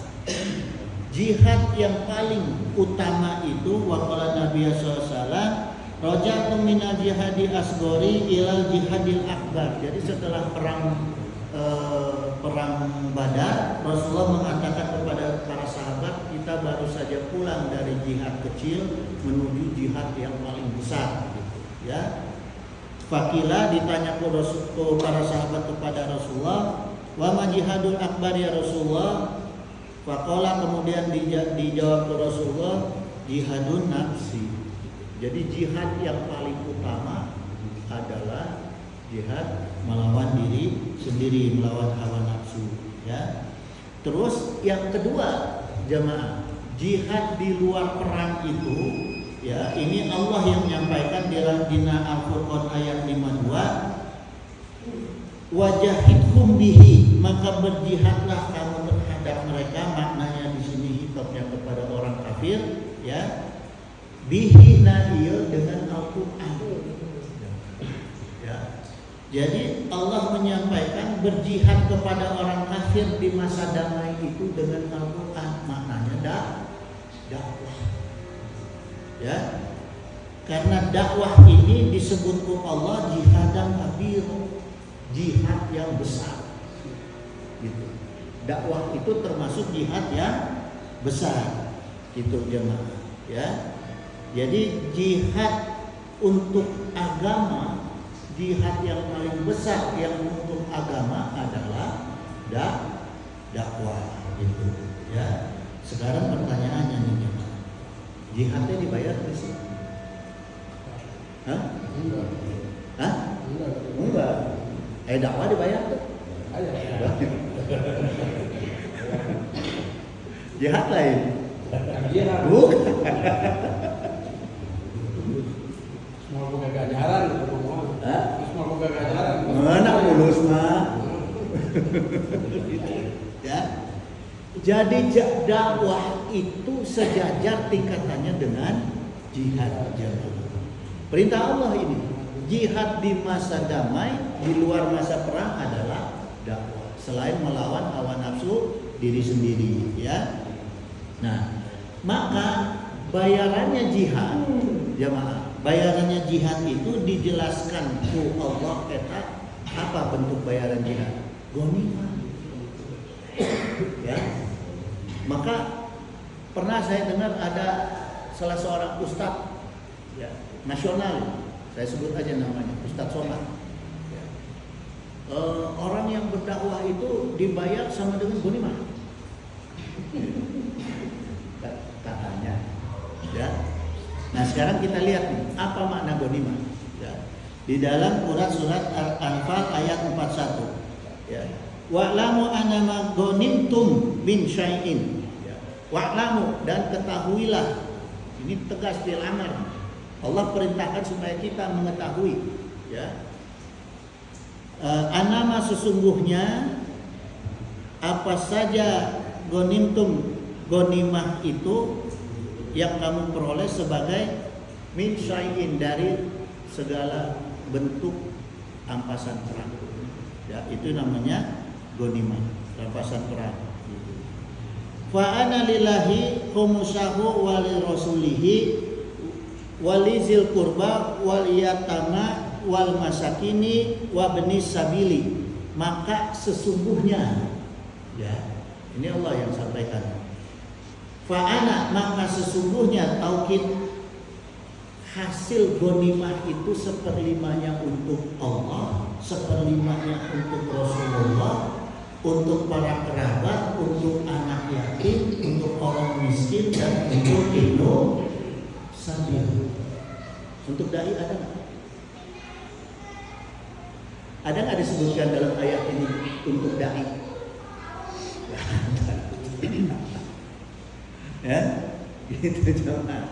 Speaker 3: jihad yang paling utama itu waqala Nabi sallallahu alaihi wasallam raja'tum minal jihadi asghari ilal jihadil akbar. Jadi setelah perang Badar, Rasulullah mengatakan kepada para sahabat, kita baru saja pulang dari jihad kecil menuju jihad yang paling besar, gitu, ya. Fakila ditanya ke para sahabat kepada Rasulullah, wa ma jihadul akbar ya Rasulullah? Faqala, kemudian dijawab ke Rasulullah, jihadun nafsi. Jadi jihad yang paling utama adalah jihad melawan diri sendiri, melawan hawa nafsu, ya. Terus yang kedua, jemaah, jihad di luar perang itu, ya, ini Allah yang menyampaikan di Dina Al-Furqan ayat 52, wajahidhum bihi, maka berjihadlah kamu terhadap mereka. Maknanya di sini hitopnya kepada orang kafir, ya. Bihi nahiyah dengan Al-Quran, ya. Jadi Allah menyampaikan berjihad kepada orang kafir di masa damai itu dengan Al-Quran. Maknanya dakwah, ya. Karena dakwah ini disebut Allah jihadan kabir, jihad yang besar, gitu. Dakwah itu termasuk jihad yang besar, gitu jemaah, ya. Jadi jihad untuk agama, jihad yang paling besar yang untuk agama adalah dakwah, gitu, ya. Sekarang pertanyaannya nih jemaah, jihadnya dibayar nggak sih? Hah? Hah? Enggak. Dakwah dibayar tuh? Jihad lain.
Speaker 4: Jihad.
Speaker 3: Bukan.
Speaker 4: Semua boga ganjaran ngomong.
Speaker 3: Hah?
Speaker 4: Semua boga ganjaran.
Speaker 3: Mana mulus mah? Ya. Jadi dakwah itu sejajar tingkatannya dengan jihad. Perintah Allah ini, jihad di masa damai, di luar masa perang adalah dakwah. Selain melawan hawa nafsu diri sendiri, ya. Nah, maka bayarannya jihad, jamaah. Bayarannya jihad itu dijelaskan ku Allah kata apa bentuk bayaran jihad? Ghanimah. Ya. Maka pernah saya dengar ada salah seorang ustadz ya, nasional, saya sebut aja namanya Ustadz Somad. Ya. Orang yang berdakwah itu dibayar sama dengan ghanimah. Katanya. Ya. Nah sekarang kita lihat nih, apa makna ghanimah. Ya. Di dalam Quran surat Al-Anfal ayat 41. Ya. Wa'lamu annama ghanimtum min syai'in. Wa'lamu, dan ketahuilah, ini tegas fil amr. Allah perintahkan supaya kita mengetahui, ya. Annama sesungguhnya apa saja ghanimtum, ghanimah itu yang kamu peroleh sebagai min syai'in, dari segala bentuk rampasan perang. Ya, itu namanya ghanimah, rampasan perang. Fa ana lillahi khumusahu wa li rasulihi walizil qurba wal yatama wal masakini wa benis sabili. Maka sesungguhnya, ya, ini Allah yang sampaikan. Fa ana, maka sesungguhnya taukid hasil ghanimah itu seperlimanya untuk Allah, seperlimanya untuk Rasulullah, untuk para kerabat, untuk anak yatim, untuk orang miskin, dan untuk Indo sabil. Untuk dai ada nggak? Ada nggak disebutkan dalam ayat ini untuk dai? Ya, gitu jemaah.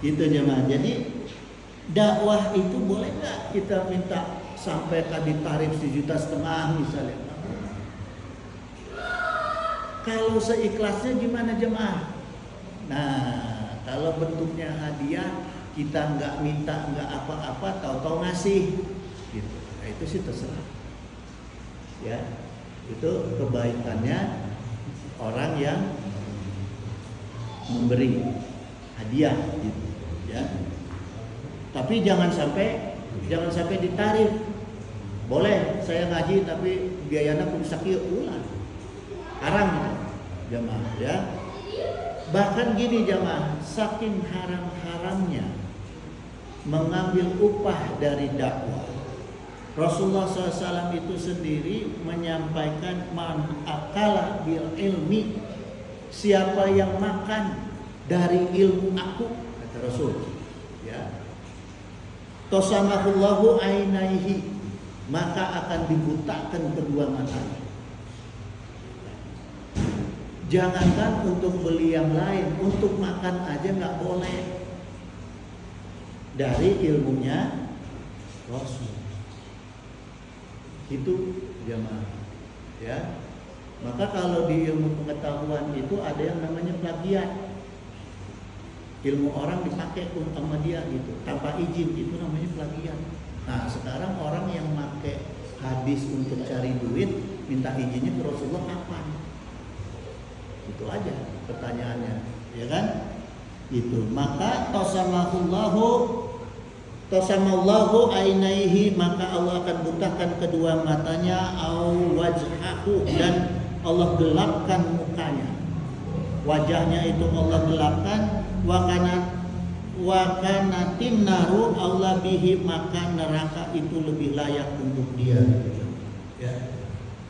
Speaker 3: Gitu jemaah. Jadi dakwah itu boleh nggak kita minta sampaikan di tarif 1,5 juta misalnya? Kalau seikhlasnya gimana jemaah? Nah, kalau bentuknya hadiah, kita nggak minta nggak apa-apa, tahu-tahu ngasih, gitu. Nah, itu sih terserah. Ya, itu kebaikannya orang yang memberi hadiah, gitu. Ya. Tapi jangan sampai ditarif. Boleh saya ngaji tapi biayanya pun sakit ulang. Haram jamaah, ya. Bahkan gini jamaah, saking haram-haramnya mengambil upah dari dakwah, Rasulullah SAW itu sendiri menyampaikan man akala bil ilmi, siapa yang makan dari ilmu aku, kata Rasul, ya, tosamahullahu ainaihi, maka akan dibutakan kedua matanya. Jangankan untuk beli yang lain, untuk makan aja nggak boleh. Dari ilmunya Rasul. Itu jamaah, ya. Maka kalau di ilmu pengetahuan itu ada yang namanya plagiat. Ilmu orang dipakai sama dia gitu, tanpa izin, itu namanya plagiat. Nah, sekarang orang yang pakai hadis untuk cari duit, minta izinnya ke Rasulullah kapan? Itu aja pertanyaannya, ya kan? Itu. Maka tosamallahu ainaihi, maka Allah akan butakan kedua matanya, au wajhahu, dan Allah gelapkan mukanya. Wajahnya itu Allah gelapkan, wa kanatin naru Allah bihi, maka neraka itu lebih layak untuk dia. Ya.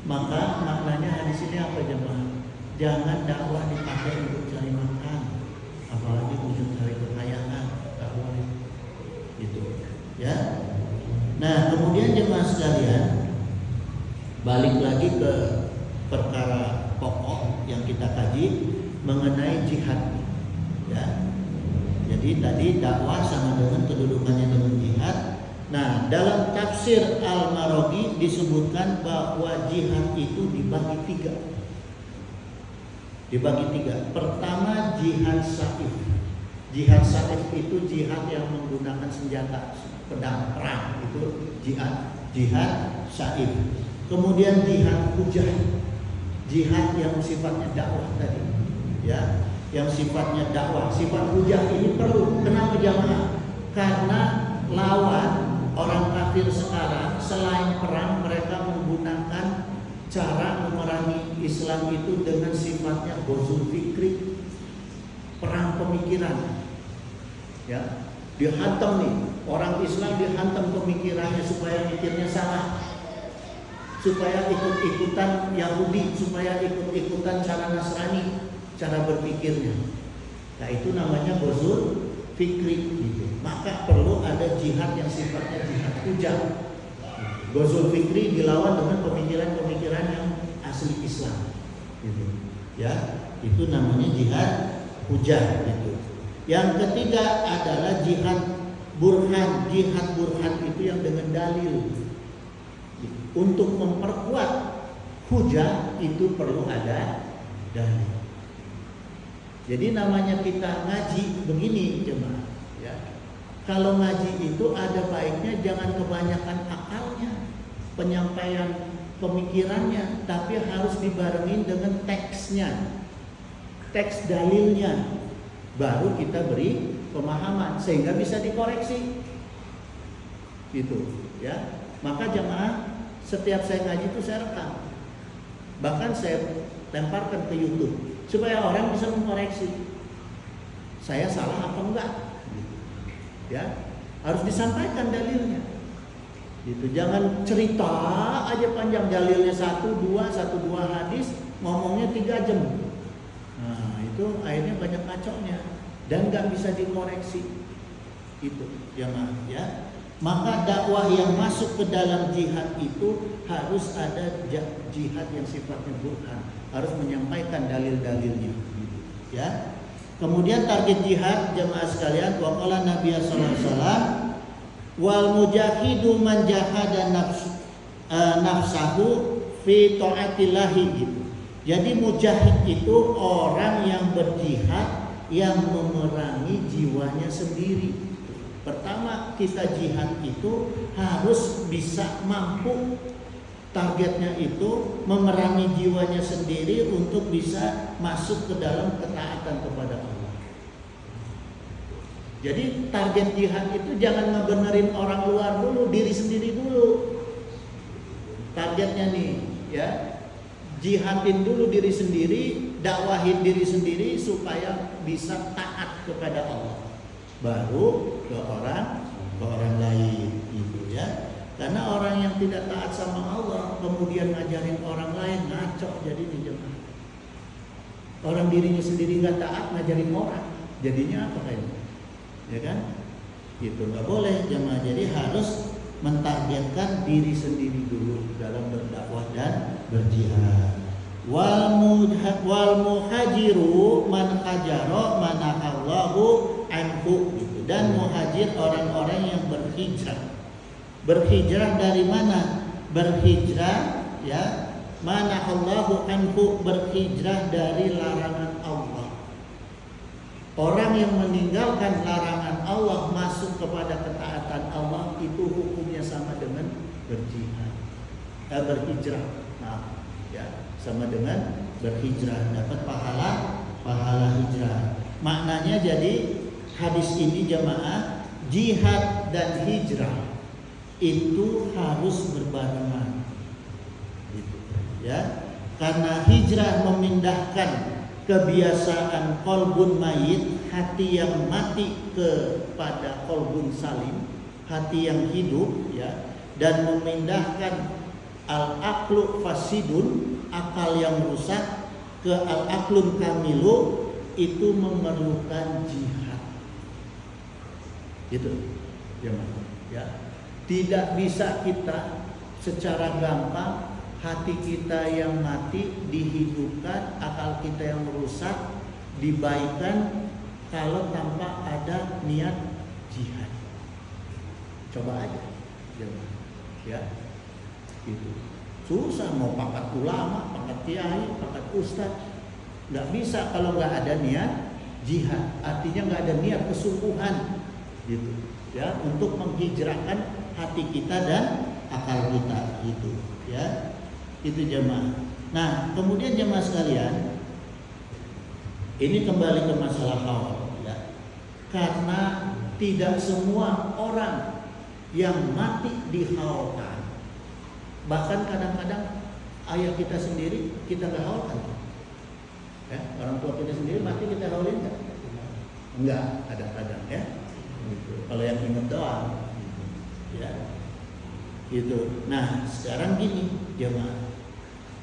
Speaker 3: Maka maknanya hadis ini apa jemaah? Jangan dakwah dipakai untuk cari makan, apalagi untuk cari kekayaan, tak boleh. Gitu, ya. Nah, kemudian jemaah sekalian, balik lagi ke perkara pokok yang kita kaji mengenai jihad. Ya. Jadi tadi dakwah sama dengan kedudukannya dengan jihad. Nah, dalam tafsir Al-Maraghi disebutkan bahwa jihad itu dibagi tiga. Pertama, jihad saif. Jihad saif itu jihad yang menggunakan senjata, pedang, perang. Itu jihad saif. Kemudian jihad hujah. Jihad yang sifatnya dakwah tadi. Ya, yang sifatnya dakwah. Sifat hujah ini perlu. Kenapa jamaah? Karena lawan orang kafir sekarang selain perang, mereka menggunakan cara memerangi Islam itu dengan sifatnya ghazul fikri, perang pemikiran. Ya, dihantam nih orang Islam, dihantam pemikirannya supaya mikirnya salah, supaya ikut-ikutan Yahudi, supaya ikut-ikutan cara Nasrani, cara berpikirnya. Nah, itu namanya ghazul fikri gitu. Maka perlu ada jihad yang sifatnya jihad hujah. Ghazul fikri dilawan dengan pemikiran-pemikiran yang asli Islam gitu. Ya, itu namanya jihad hujah gitu. Yang ketiga adalah jihad burhan. Jihad burhan itu yang dengan dalil. Untuk memperkuat hujah itu perlu ada dalil. Jadi namanya kita ngaji begini jemaah. Ya. Kalau ngaji itu ada baiknya jangan kebanyakan akalnya, penyampaian pemikirannya, tapi harus dibarengin dengan teksnya, teks dalilnya, baru kita beri pemahaman sehingga bisa dikoreksi. Gitu, ya. Maka jemaah, setiap saya ngaji itu saya rekam, bahkan saya lemparkan ke YouTube supaya orang bisa mengkoreksi saya salah apa enggak. Ya, harus disampaikan dalilnya. Gitu. Jangan cerita aja panjang, dalilnya satu dua hadis, ngomongnya 3 jam. Nah, itu akhirnya banyak kacaunya dan nggak bisa dikoreksi. Itu ya. Maka dakwah yang masuk ke dalam jihad itu harus ada jihad yang sifatnya burhan, harus menyampaikan dalil-dalilnya. Gitu. Ya. Kemudian target jihad jemaah sekalian, waqala Nabi sallallahu alaihi wasallam wal mujahidu man jahada nafsahu fi taatillah gitu. Jadi mujahid itu orang yang berjihad, yang memerangi jiwanya sendiri. Pertama, kita jihad itu harus bisa mampu, targetnya itu memerangi jiwanya sendiri untuk bisa masuk ke dalam ketaatan kepada Allah. Jadi target jihad itu jangan ngebenerin orang luar dulu, diri sendiri dulu. Targetnya nih, ya, jihadin dulu diri sendiri, dakwahin diri sendiri supaya bisa taat kepada Allah. Baru ke orang lain, gitu ya. Karena orang yang tidak taat sama Allah kemudian ngajarin orang lain, ngaco jadi nih jemaah. Orang dirinya sendiri nggak taat ngajarin orang, jadinya apa kayaknya? Ya kan? Gitu nggak boleh jemaah. Jadi harus mentargetkan diri sendiri dulu dalam berdakwah dan berjihad. Wal muhajiru man hajaro manahallahu anhu gitu. Dan muhajir orang-orang yang berhijrah. Berhijrah dari mana? Berhijrah ya, manahallahu anhu, berhijrah dari larangan Allah. Orang yang meninggalkan larangan Allah masuk kepada ketaatan Allah itu hukumnya sama dengan berjihad. Berhijrah. Nah, ya, sama dengan berhijrah, dapat pahala hijrah. Maknanya jadi hadis ini jemaah, jihad dan hijrah itu harus berbarengan, gitu, ya. Karena hijrah memindahkan kebiasaan qalbun mayit, hati yang mati, kepada qalbun salim, hati yang hidup, ya, dan memindahkan al-aqlu fasidun, akal yang rusak, ke al-aqlun kamilu, itu memerlukan jihad. Gitu, ya. Tidak bisa kita secara gampang hati kita yang mati dihidupkan, akal kita yang rusak dibaikan kalau tanpa ada niat jihad. Coba aja, ya, gitu. Susah mau pangkat ulama, pangkat kiai, pangkat ustadz, nggak bisa kalau nggak ada niat jihad. Artinya nggak ada niat kesungguhan, gitu, ya, untuk menghijrahkan hati kita dan akal kita, gitu, ya. Itu jemaah. Nah, kemudian jemaah sekalian, ini kembali ke masalah haul, ya. Karena tidak semua orang yang mati dihaulkan. Bahkan kadang-kadang ayah kita sendiri kita nggak haulkan, ya. Orang tua kita sendiri mati kita haulin nggak? Enggak, kadang-kadang, ya. Gitu. Kalau yang ingat doang, ya. Gitu. Nah, sekarang gini, jemaah.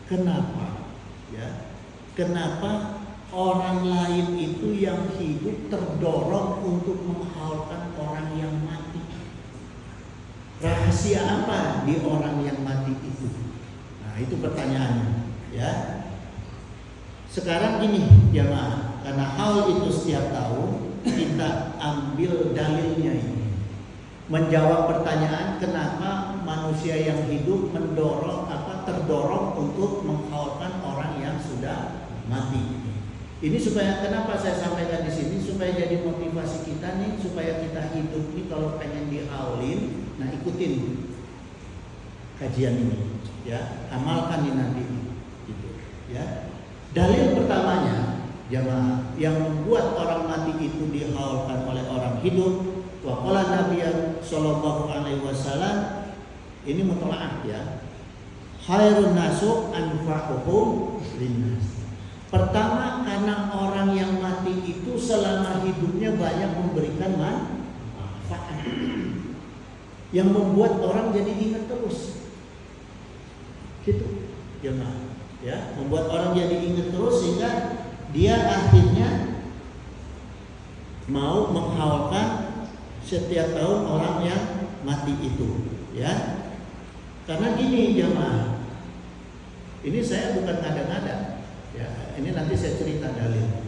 Speaker 3: Kenapa? Ya. Kenapa orang lain itu yang hidup terdorong untuk menghaulkan orang yang mati? Rahasia apa di orang yang mati itu? Nah, itu pertanyaannya, ya. Sekarang gini, jemaah, karena hal itu setiap tahun kita ambil dalilnya ini. Menjawab pertanyaan kenapa manusia yang hidup terdorong untuk menghaulkan orang yang sudah mati. Ini supaya kenapa saya sampaikan di sini, supaya jadi motivasi kita nih, supaya kita hidup nih kalau pengen dihaulin, nah ikutin kajian ini, ya, amalkan ini nanti, gitu, ya. Dalil pertamanya, jemaah, yang membuat orang mati itu dihaulkan oleh orang hidup. Wa qala Nabi sallallahu alaihi wasallam, ini mutlak, ya. Khairun nasu anfa'uhum linnas. Pertama, karena orang yang mati itu selama hidupnya banyak memberikan manfaat, yang membuat orang jadi ingat terus, gitu, ya, membuat orang jadi ingat terus sehingga dia akhirnya mau menghaulkan setiap tahun orang yang mati itu, ya. Karena gini jemaah, ini saya bukan ngada-ngada, ya. Ini nanti saya cerita dalil.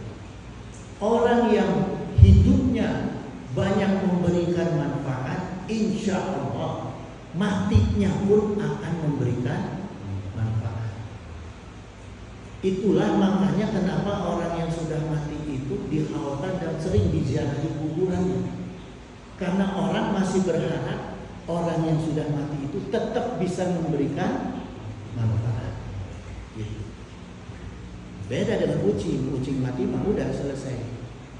Speaker 3: Orang yang hidupnya banyak memberikan manfaat, insya Allah matinya pun akan memberikan manfaat. Itulah makanya kenapa orang yang sudah mati itu dihaulkan dan sering diziarahi kuburannya. Karena orang masih berharap orang yang sudah mati itu tetap bisa memberikan manfaat, gitu. Beda dengan kucing mati mah udah selesai,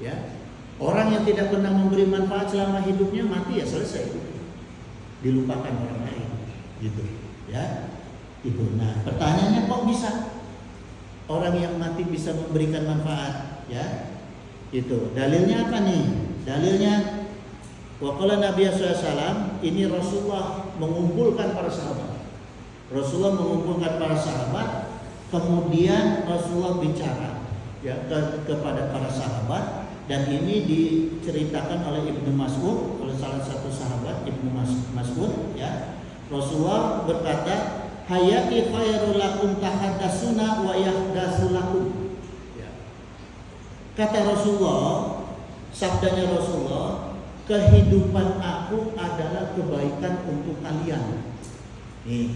Speaker 3: ya. Orang yang tidak pernah memberi manfaat selama hidupnya mati ya selesai, dilupakan orang lain, gitu, ya. Itu. Nah, pertanyaannya kok bisa orang yang mati bisa memberikan manfaat, ya? Itu. Dalilnya apa nih? Dalilnya wa qala Nabi sallallahu alaihi wasallam, ini Rasulullah mengumpulkan para sahabat. Rasulullah mengumpulkan para sahabat, kemudian Rasulullah bicara, ya, kepada para sahabat, dan ini diceritakan oleh Ibnu Mas'ud, oleh salah satu sahabat Ibnu Mas'ud, ya. Rasulullah berkata, hayati khairul lakum tahaddatsuna wa yahdatsu lakum. Ya. Kata Rasulullah, sabdanya Rasulullah, kehidupan aku adalah kebaikan untuk kalian. Nih,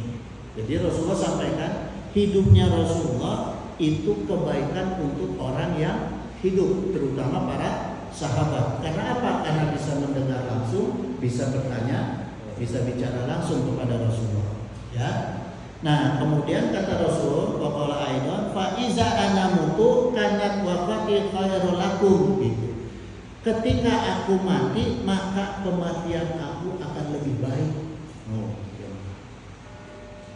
Speaker 3: jadi Rasulullah sampaikan hidupnya Rasulullah itu kebaikan untuk orang yang hidup, terutama para sahabat. Karena apa? Karena bisa mendengar langsung, bisa bertanya, bisa bicara langsung kepada Rasulullah. Ya. Nah, kemudian kata Rasul, wa qala aidan fa iza ana mutu kanat wafati khairul lakum. Gitu. Ketika aku mati, maka kematian aku akan lebih baik.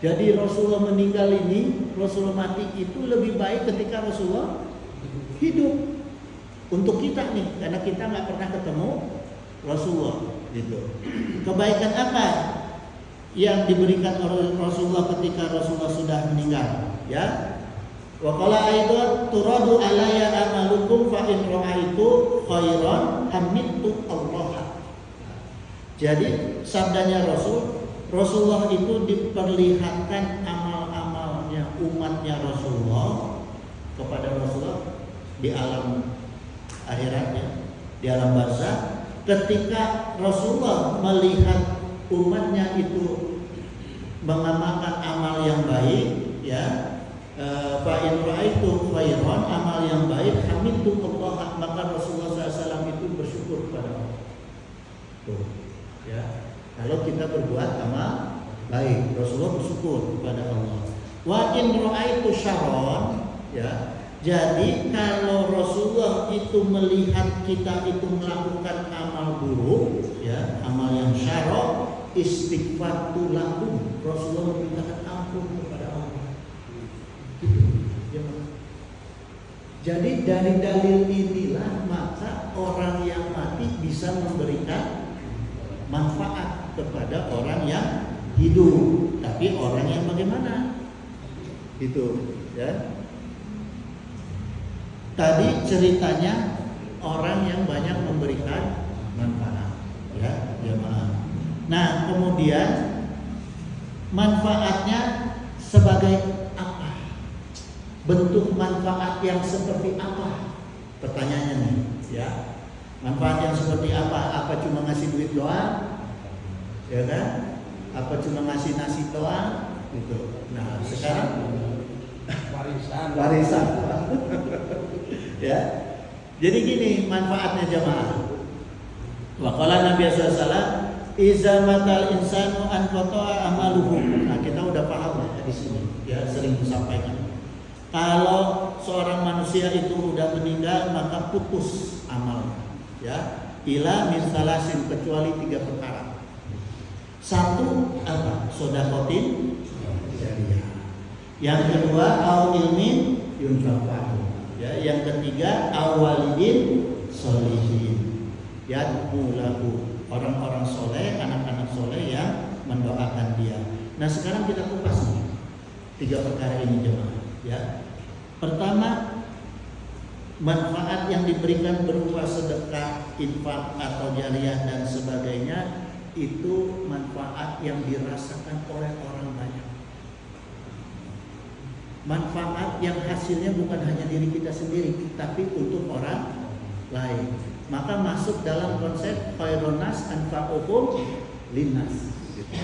Speaker 3: Jadi Rasulullah meninggal ini, Rasulullah mati itu lebih baik ketika Rasulullah hidup. Untuk kita nih, karena kita nggak pernah ketemu Rasulullah, gitu. Kebaikan apa yang diberikan oleh Rasulullah ketika Rasulullah sudah meninggal? Ya. Wa qala aidan turadu alayya amalukum fa in ra'aitu khairan hamidtu Allah. Jadi sabdanya Rasulullah itu diperlihatkan amal-amal umatnya Rasulullah kepada Rasulullah di alam akhiratnya, di alam barzakh, ketika Rasulullah melihat umatnya itu mengamalkan amal yang baik, ya, fa in ra'aitu khairan, amal yang baik, hamidtu Allah, maka Rasulullah SAW itu bersyukur kepada Allah. Tuh, ya. Kalau kita berbuat amal baik, Rasulullah bersyukur kepada Allah. Wa in ra'aitu syarran, ya. Jadi kalau Rasulullah itu melihat kita itu melakukan amal buruk, ya, amal yang syarra, istighfartu lakum, Rasulullah memintakan ampun kepada Allah. Gitu, ya. Jadi dari dalil inilah maka orang yang mati bisa memberikan manfaat kepada orang yang hidup. Tapi orang yang bagaimana? Itu, ya. Tadi ceritanya orang yang banyak memberikan manfaat, ya, jemaah. Nah, kemudian manfaatnya sebagai apa? Bentuk manfaat yang seperti apa? Pertanyaannya nih, ya. Manfaat yang seperti apa? Apa cuma ngasih duit doang? Ya kan? Apa cuma ngasih nasi doang? Gitu. Nah, sekarang warisan. Ya. Jadi gini manfaatnya jemaah. Wa qala Nabi sallallahu alaihi wasallam, "Iza matal insanu an qata'a amaluhu." Nah, kita udah paham ya di sini. Ya, sering disampaikan. Kalau seorang manusia itu udah meninggal maka putus amal. Ya, ila min salasin, kecuali 3 perkara. Satu apa? Sedekah jariyah. Yang kedua au ilmin yunfa'u. Ya, yang ketiga awalidin solihin, yad'u lahu, orang-orang soleh, anak-anak soleh yang mendoakan dia. Nah, sekarang kita kupas nih 3 perkara ini jemaah, ya. Pertama, manfaat yang diberikan berupa sedekah, infak atau jariyah dan sebagainya, itu manfaat yang dirasakan oleh orang banyak. Manfaat yang hasilnya bukan hanya diri kita sendiri, tapi untuk orang lain. Maka masuk dalam konsep khairun nas anfa'uhum linnas. Gitu.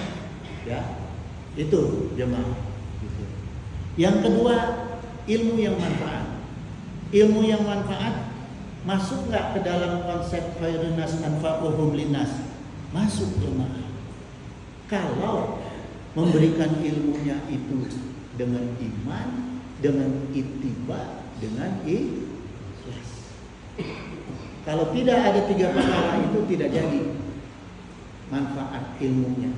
Speaker 3: Ya, itu jemaah. Gitu. Yang kedua, ilmu yang manfaat. Ilmu yang manfaat masuk nggak ke dalam konsep khairun nas anfa'uhum linnas? Masuk jemaah. Kalau memberikan ilmunya itu dengan iman, dengan ittiba, dengan ikhlas. Kalau tidak ada 3 perkara itu tidak jadi manfaat ilmunya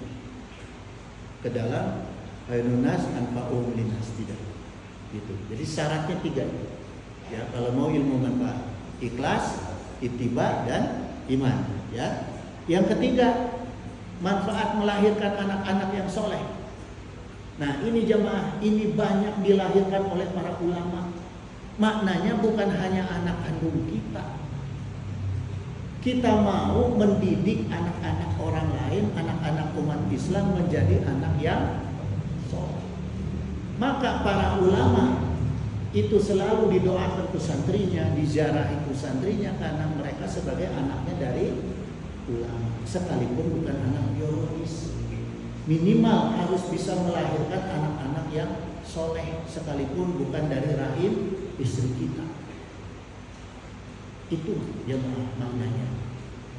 Speaker 3: ke dalam khairun nas anfa'uhum linnas, tidak. Gitu. Jadi syaratnya 3. Ya, kalau mau ilmu manfaat, ikhlas, ittiba dan iman, ya. Yang ketiga, manfaat melahirkan anak-anak yang soleh. Nah, ini jemaah, ini banyak dilahirkan oleh para ulama. Maknanya bukan hanya anak kandung kita. Kita mau mendidik anak-anak orang lain, anak-anak umat Islam menjadi anak yang soleh. Maka para ulama itu selalu didoakan ke santrinya, diziarahi ke santrinya, karena mereka sebagai anaknya dari ulama, sekalipun bukan anak biologis. Minimal harus bisa melahirkan anak-anak yang soleh, sekalipun bukan dari rahim istri kita. Itu jemaah maknanya.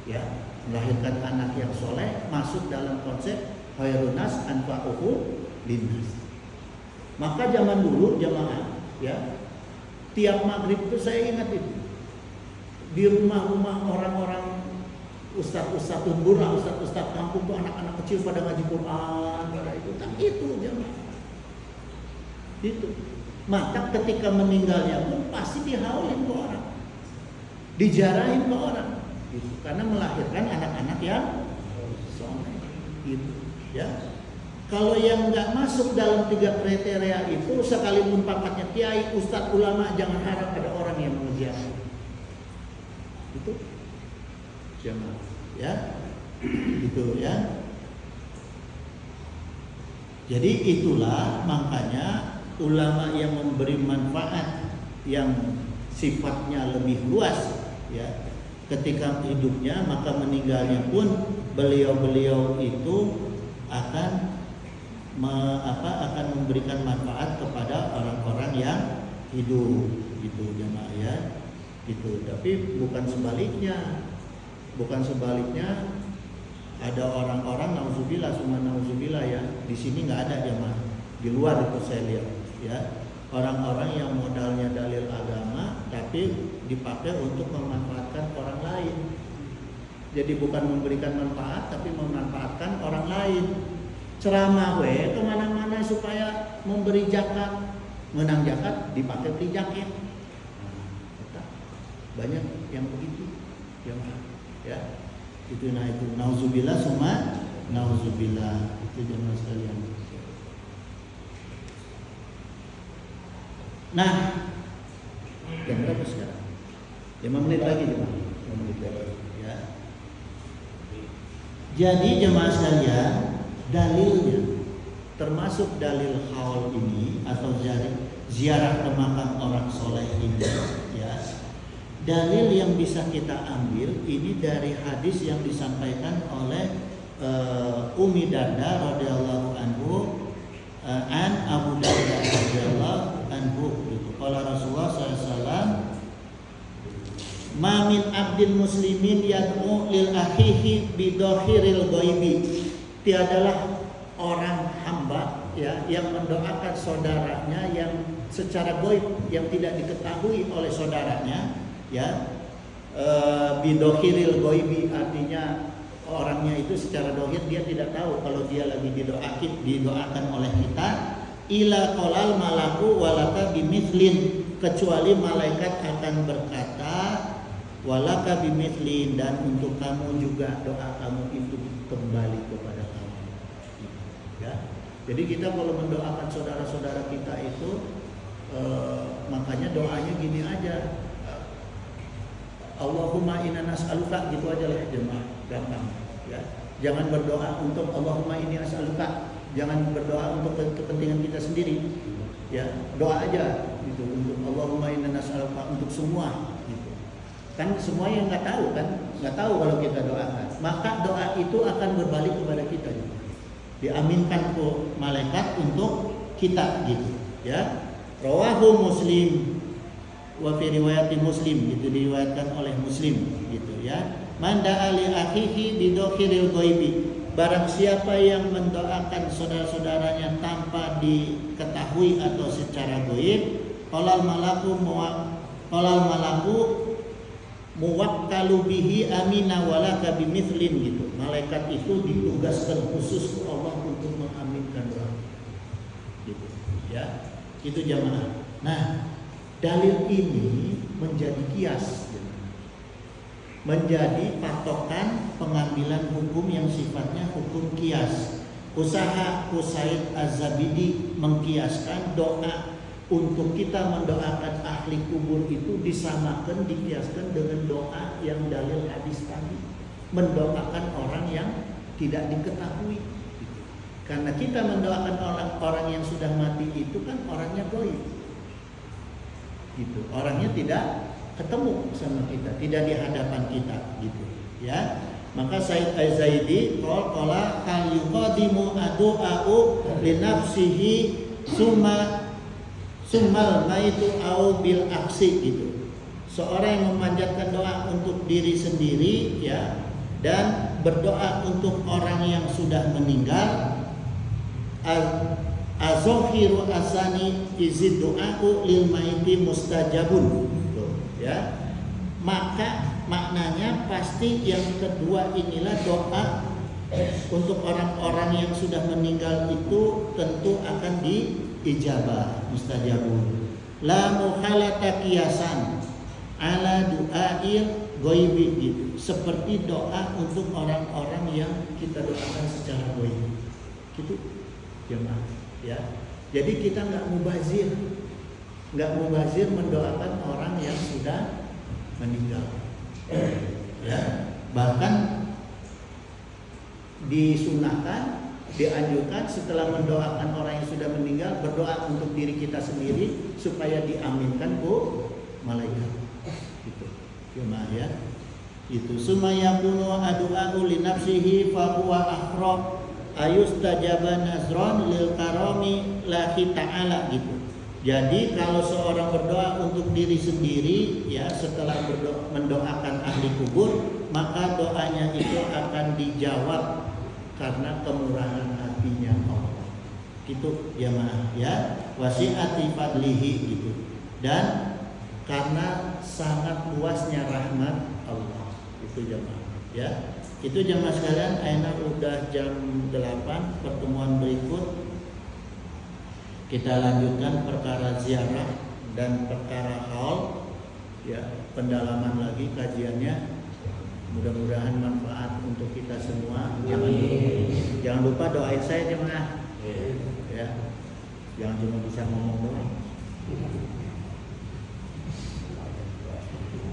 Speaker 3: Ya, melahirkan anak yang soleh masuk dalam konsep khairun nas anfa'uhum linnas. Maka zaman dulu jemaah, ya, tiap maghrib itu saya ingat itu di rumah-rumah orang-orang ustaz-ustaz tumbura, ustaz-ustaz kampung tuh anak-anak kecil pada ngaji Quran, pada itu, itu jemaah. Itu. Maka ketika meninggalnya pun pasti dihaulin ke orang, dijarahin ke orang, gitu. Karena melahirkan anak-anak yang soleh, gitu. Ya. Kalau yang nggak masuk dalam 3 kriteria itu, sekalipun pangkatnya kiai, ustaz, ulama, jangan harap ada orang yang menziarahi. Itu. Jemaah, ya, gitu ya. Jadi itulah makanya ulama yang memberi manfaat yang sifatnya lebih luas ya ketika hidupnya, maka meninggalnya pun beliau-beliau itu akan akan memberikan manfaat kepada orang-orang yang hidup gitu jemaah ya gitu. Tapi bukan sebaliknya ada orang-orang nauzubillah summa nauzubillah ya di sini nggak ada jemaah, di luar itu saya lihat ya, orang-orang yang modalnya dalil agama tapi dipakai untuk memanfaatkan orang lain. Jadi bukan memberikan manfaat tapi memanfaatkan orang lain. Ceramah kemana-mana supaya memberi zakat, menang zakat dipakai beli jaket. Banyak yang begitu ya. Itu nauzubillah summa nauzubillah, itu jemaah sekalian. Nah, jam berapa sekarang? 5 menit lagi jemaah. 5 menit lagi ya. Jadi jemaah sekalian, dalilnya termasuk dalil haul ini atau ziarah ke makam orang soleh ini ya. Dalil yang bisa kita ambil ini dari hadis yang disampaikan oleh Ummi Darda radhiyallahu anhu an Abu Darda radhiyallahu anhu gitu. Qala Rasulullah SAW, "Ma min abdin muslimin yad'u lil akhihi bi dhahiril ghaibi." Tiadalah orang hamba ya yang mendoakan saudaranya yang secara gaib, yang tidak diketahui oleh saudaranya ya. Bidohiril ghaibi artinya orangnya itu secara dohir dia tidak tahu kalau dia lagi didoakan oleh kita. Ila qolal malaku walaka bimithlin, kecuali malaikat akan berkata walaka bimithlin, dan untuk kamu juga doa kamu itu kembali kepada kamu ya. Jadi kita kalau mendoakan saudara-saudara kita itu makanya doanya gini aja, Allahumma inna nas'aluka, gitu aja lah jemaah, gampang ya. Jangan berdoa untuk Allahumma inni as'aluka, jangan berdoa untuk kepentingan kita sendiri ya. Doa aja gitu untuk Allahumma inna nas'aluka, untuk semua gitu. Kan semua yang nggak tahu kalau kita doakan, maka doa itu akan berbalik kepada kita juga. Diaminkan ke malaikat untuk kita gitu ya. Rawahu Muslim wa fi riwayati Muslim, gitu diriwayatkan oleh Muslim gitu ya. Manda ali akhihi bidokhiril ghaibi, barang siapa yang mendoakan saudara-saudaranya tanpa diketahui atau secara gaib, qalal malaku muwakkalu bihi amina walaka bimithlin gitu. Malaikat itu ditugaskan khusus oleh Allah untuk mengaminkan doa gitu ya. Itu jamaah. Nah, dalil ini menjadi kias, menjadi patokan pengambilan hukum yang sifatnya hukum kias. Usaha Usaid Az-Zabidi mengkiaskan doa untuk kita mendoakan ahli kubur itu disamakan, dikiaskan dengan doa yang dalil hadis tadi, mendoakan orang yang tidak diketahui. Karena kita mendoakan orang yang sudah mati itu kan orangnya gaib. Gitu. Orangnya tidak ketemu sama kita, tidak di hadapan kita gitu ya. Maka Said Az-Zaidi qala kal yuqadimu adu'u li nafsihi summal maitu au bil aksi gitu. Seorang yang memanjatkan doa untuk diri sendiri ya, dan berdoa untuk orang yang sudah meninggal. Azohiru asani izid doaku lil maiti mustajabun ya. Maka maknanya pasti yang kedua inilah doa untuk orang-orang yang sudah meninggal itu tentu akan diijabah, mustajabun. La mukhalata qiyasan ala du'ail ghaibi gitu. Seperti doa untuk orang-orang yang kita doakan secara gaib. Gitu jemaah ya. Jadi kita nggak mubazir mendoakan orang yang sudah meninggal ya. Bahkan disunahkan, dianjurkan setelah mendoakan orang yang sudah meninggal berdoa untuk diri kita sendiri supaya diaminkan ku malaikat. Gitu. Jemaah ya. Itu sumayakunu adu'u li nafsihi fa huwa akhrab ayustajaba nazron lil karami lahi ta'ala gitu. Jadi kalau seorang berdoa untuk diri sendiri ya setelah mendoakan ahli kubur, maka doanya itu akan dijawab karena kemurahan hatinya Allah. Gitu jemaah ya. Wasi'ati fadlihi gitu. Dan karena sangat luasnya rahmat Allah. Itu jemaah ya. Itu jemaah sekalian, ayeuna udah jam 8. Pertemuan berikut kita lanjutkan perkara ziarah dan perkara haul ya, pendalaman lagi kajiannya. Mudah-mudahan manfaat untuk kita semua. Jangan lupa doain saya jemaah. Ya. Jangan cuma bisa ngomong doang.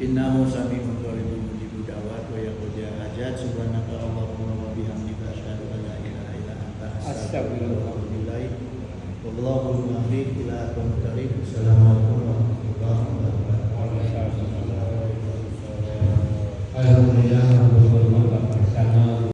Speaker 3: Innahu sami'un qaribun mujibud da'wat wa yaqdi hajat. Subhanaka Allahumma wa bihamdika asyhadu an la ilaha illa anta astaghfiruka wa atubu ilaik. Wallahu muwaffiq ila aqwamit thoriq. Assalamualaikum warahmatullahi wabarakatuh.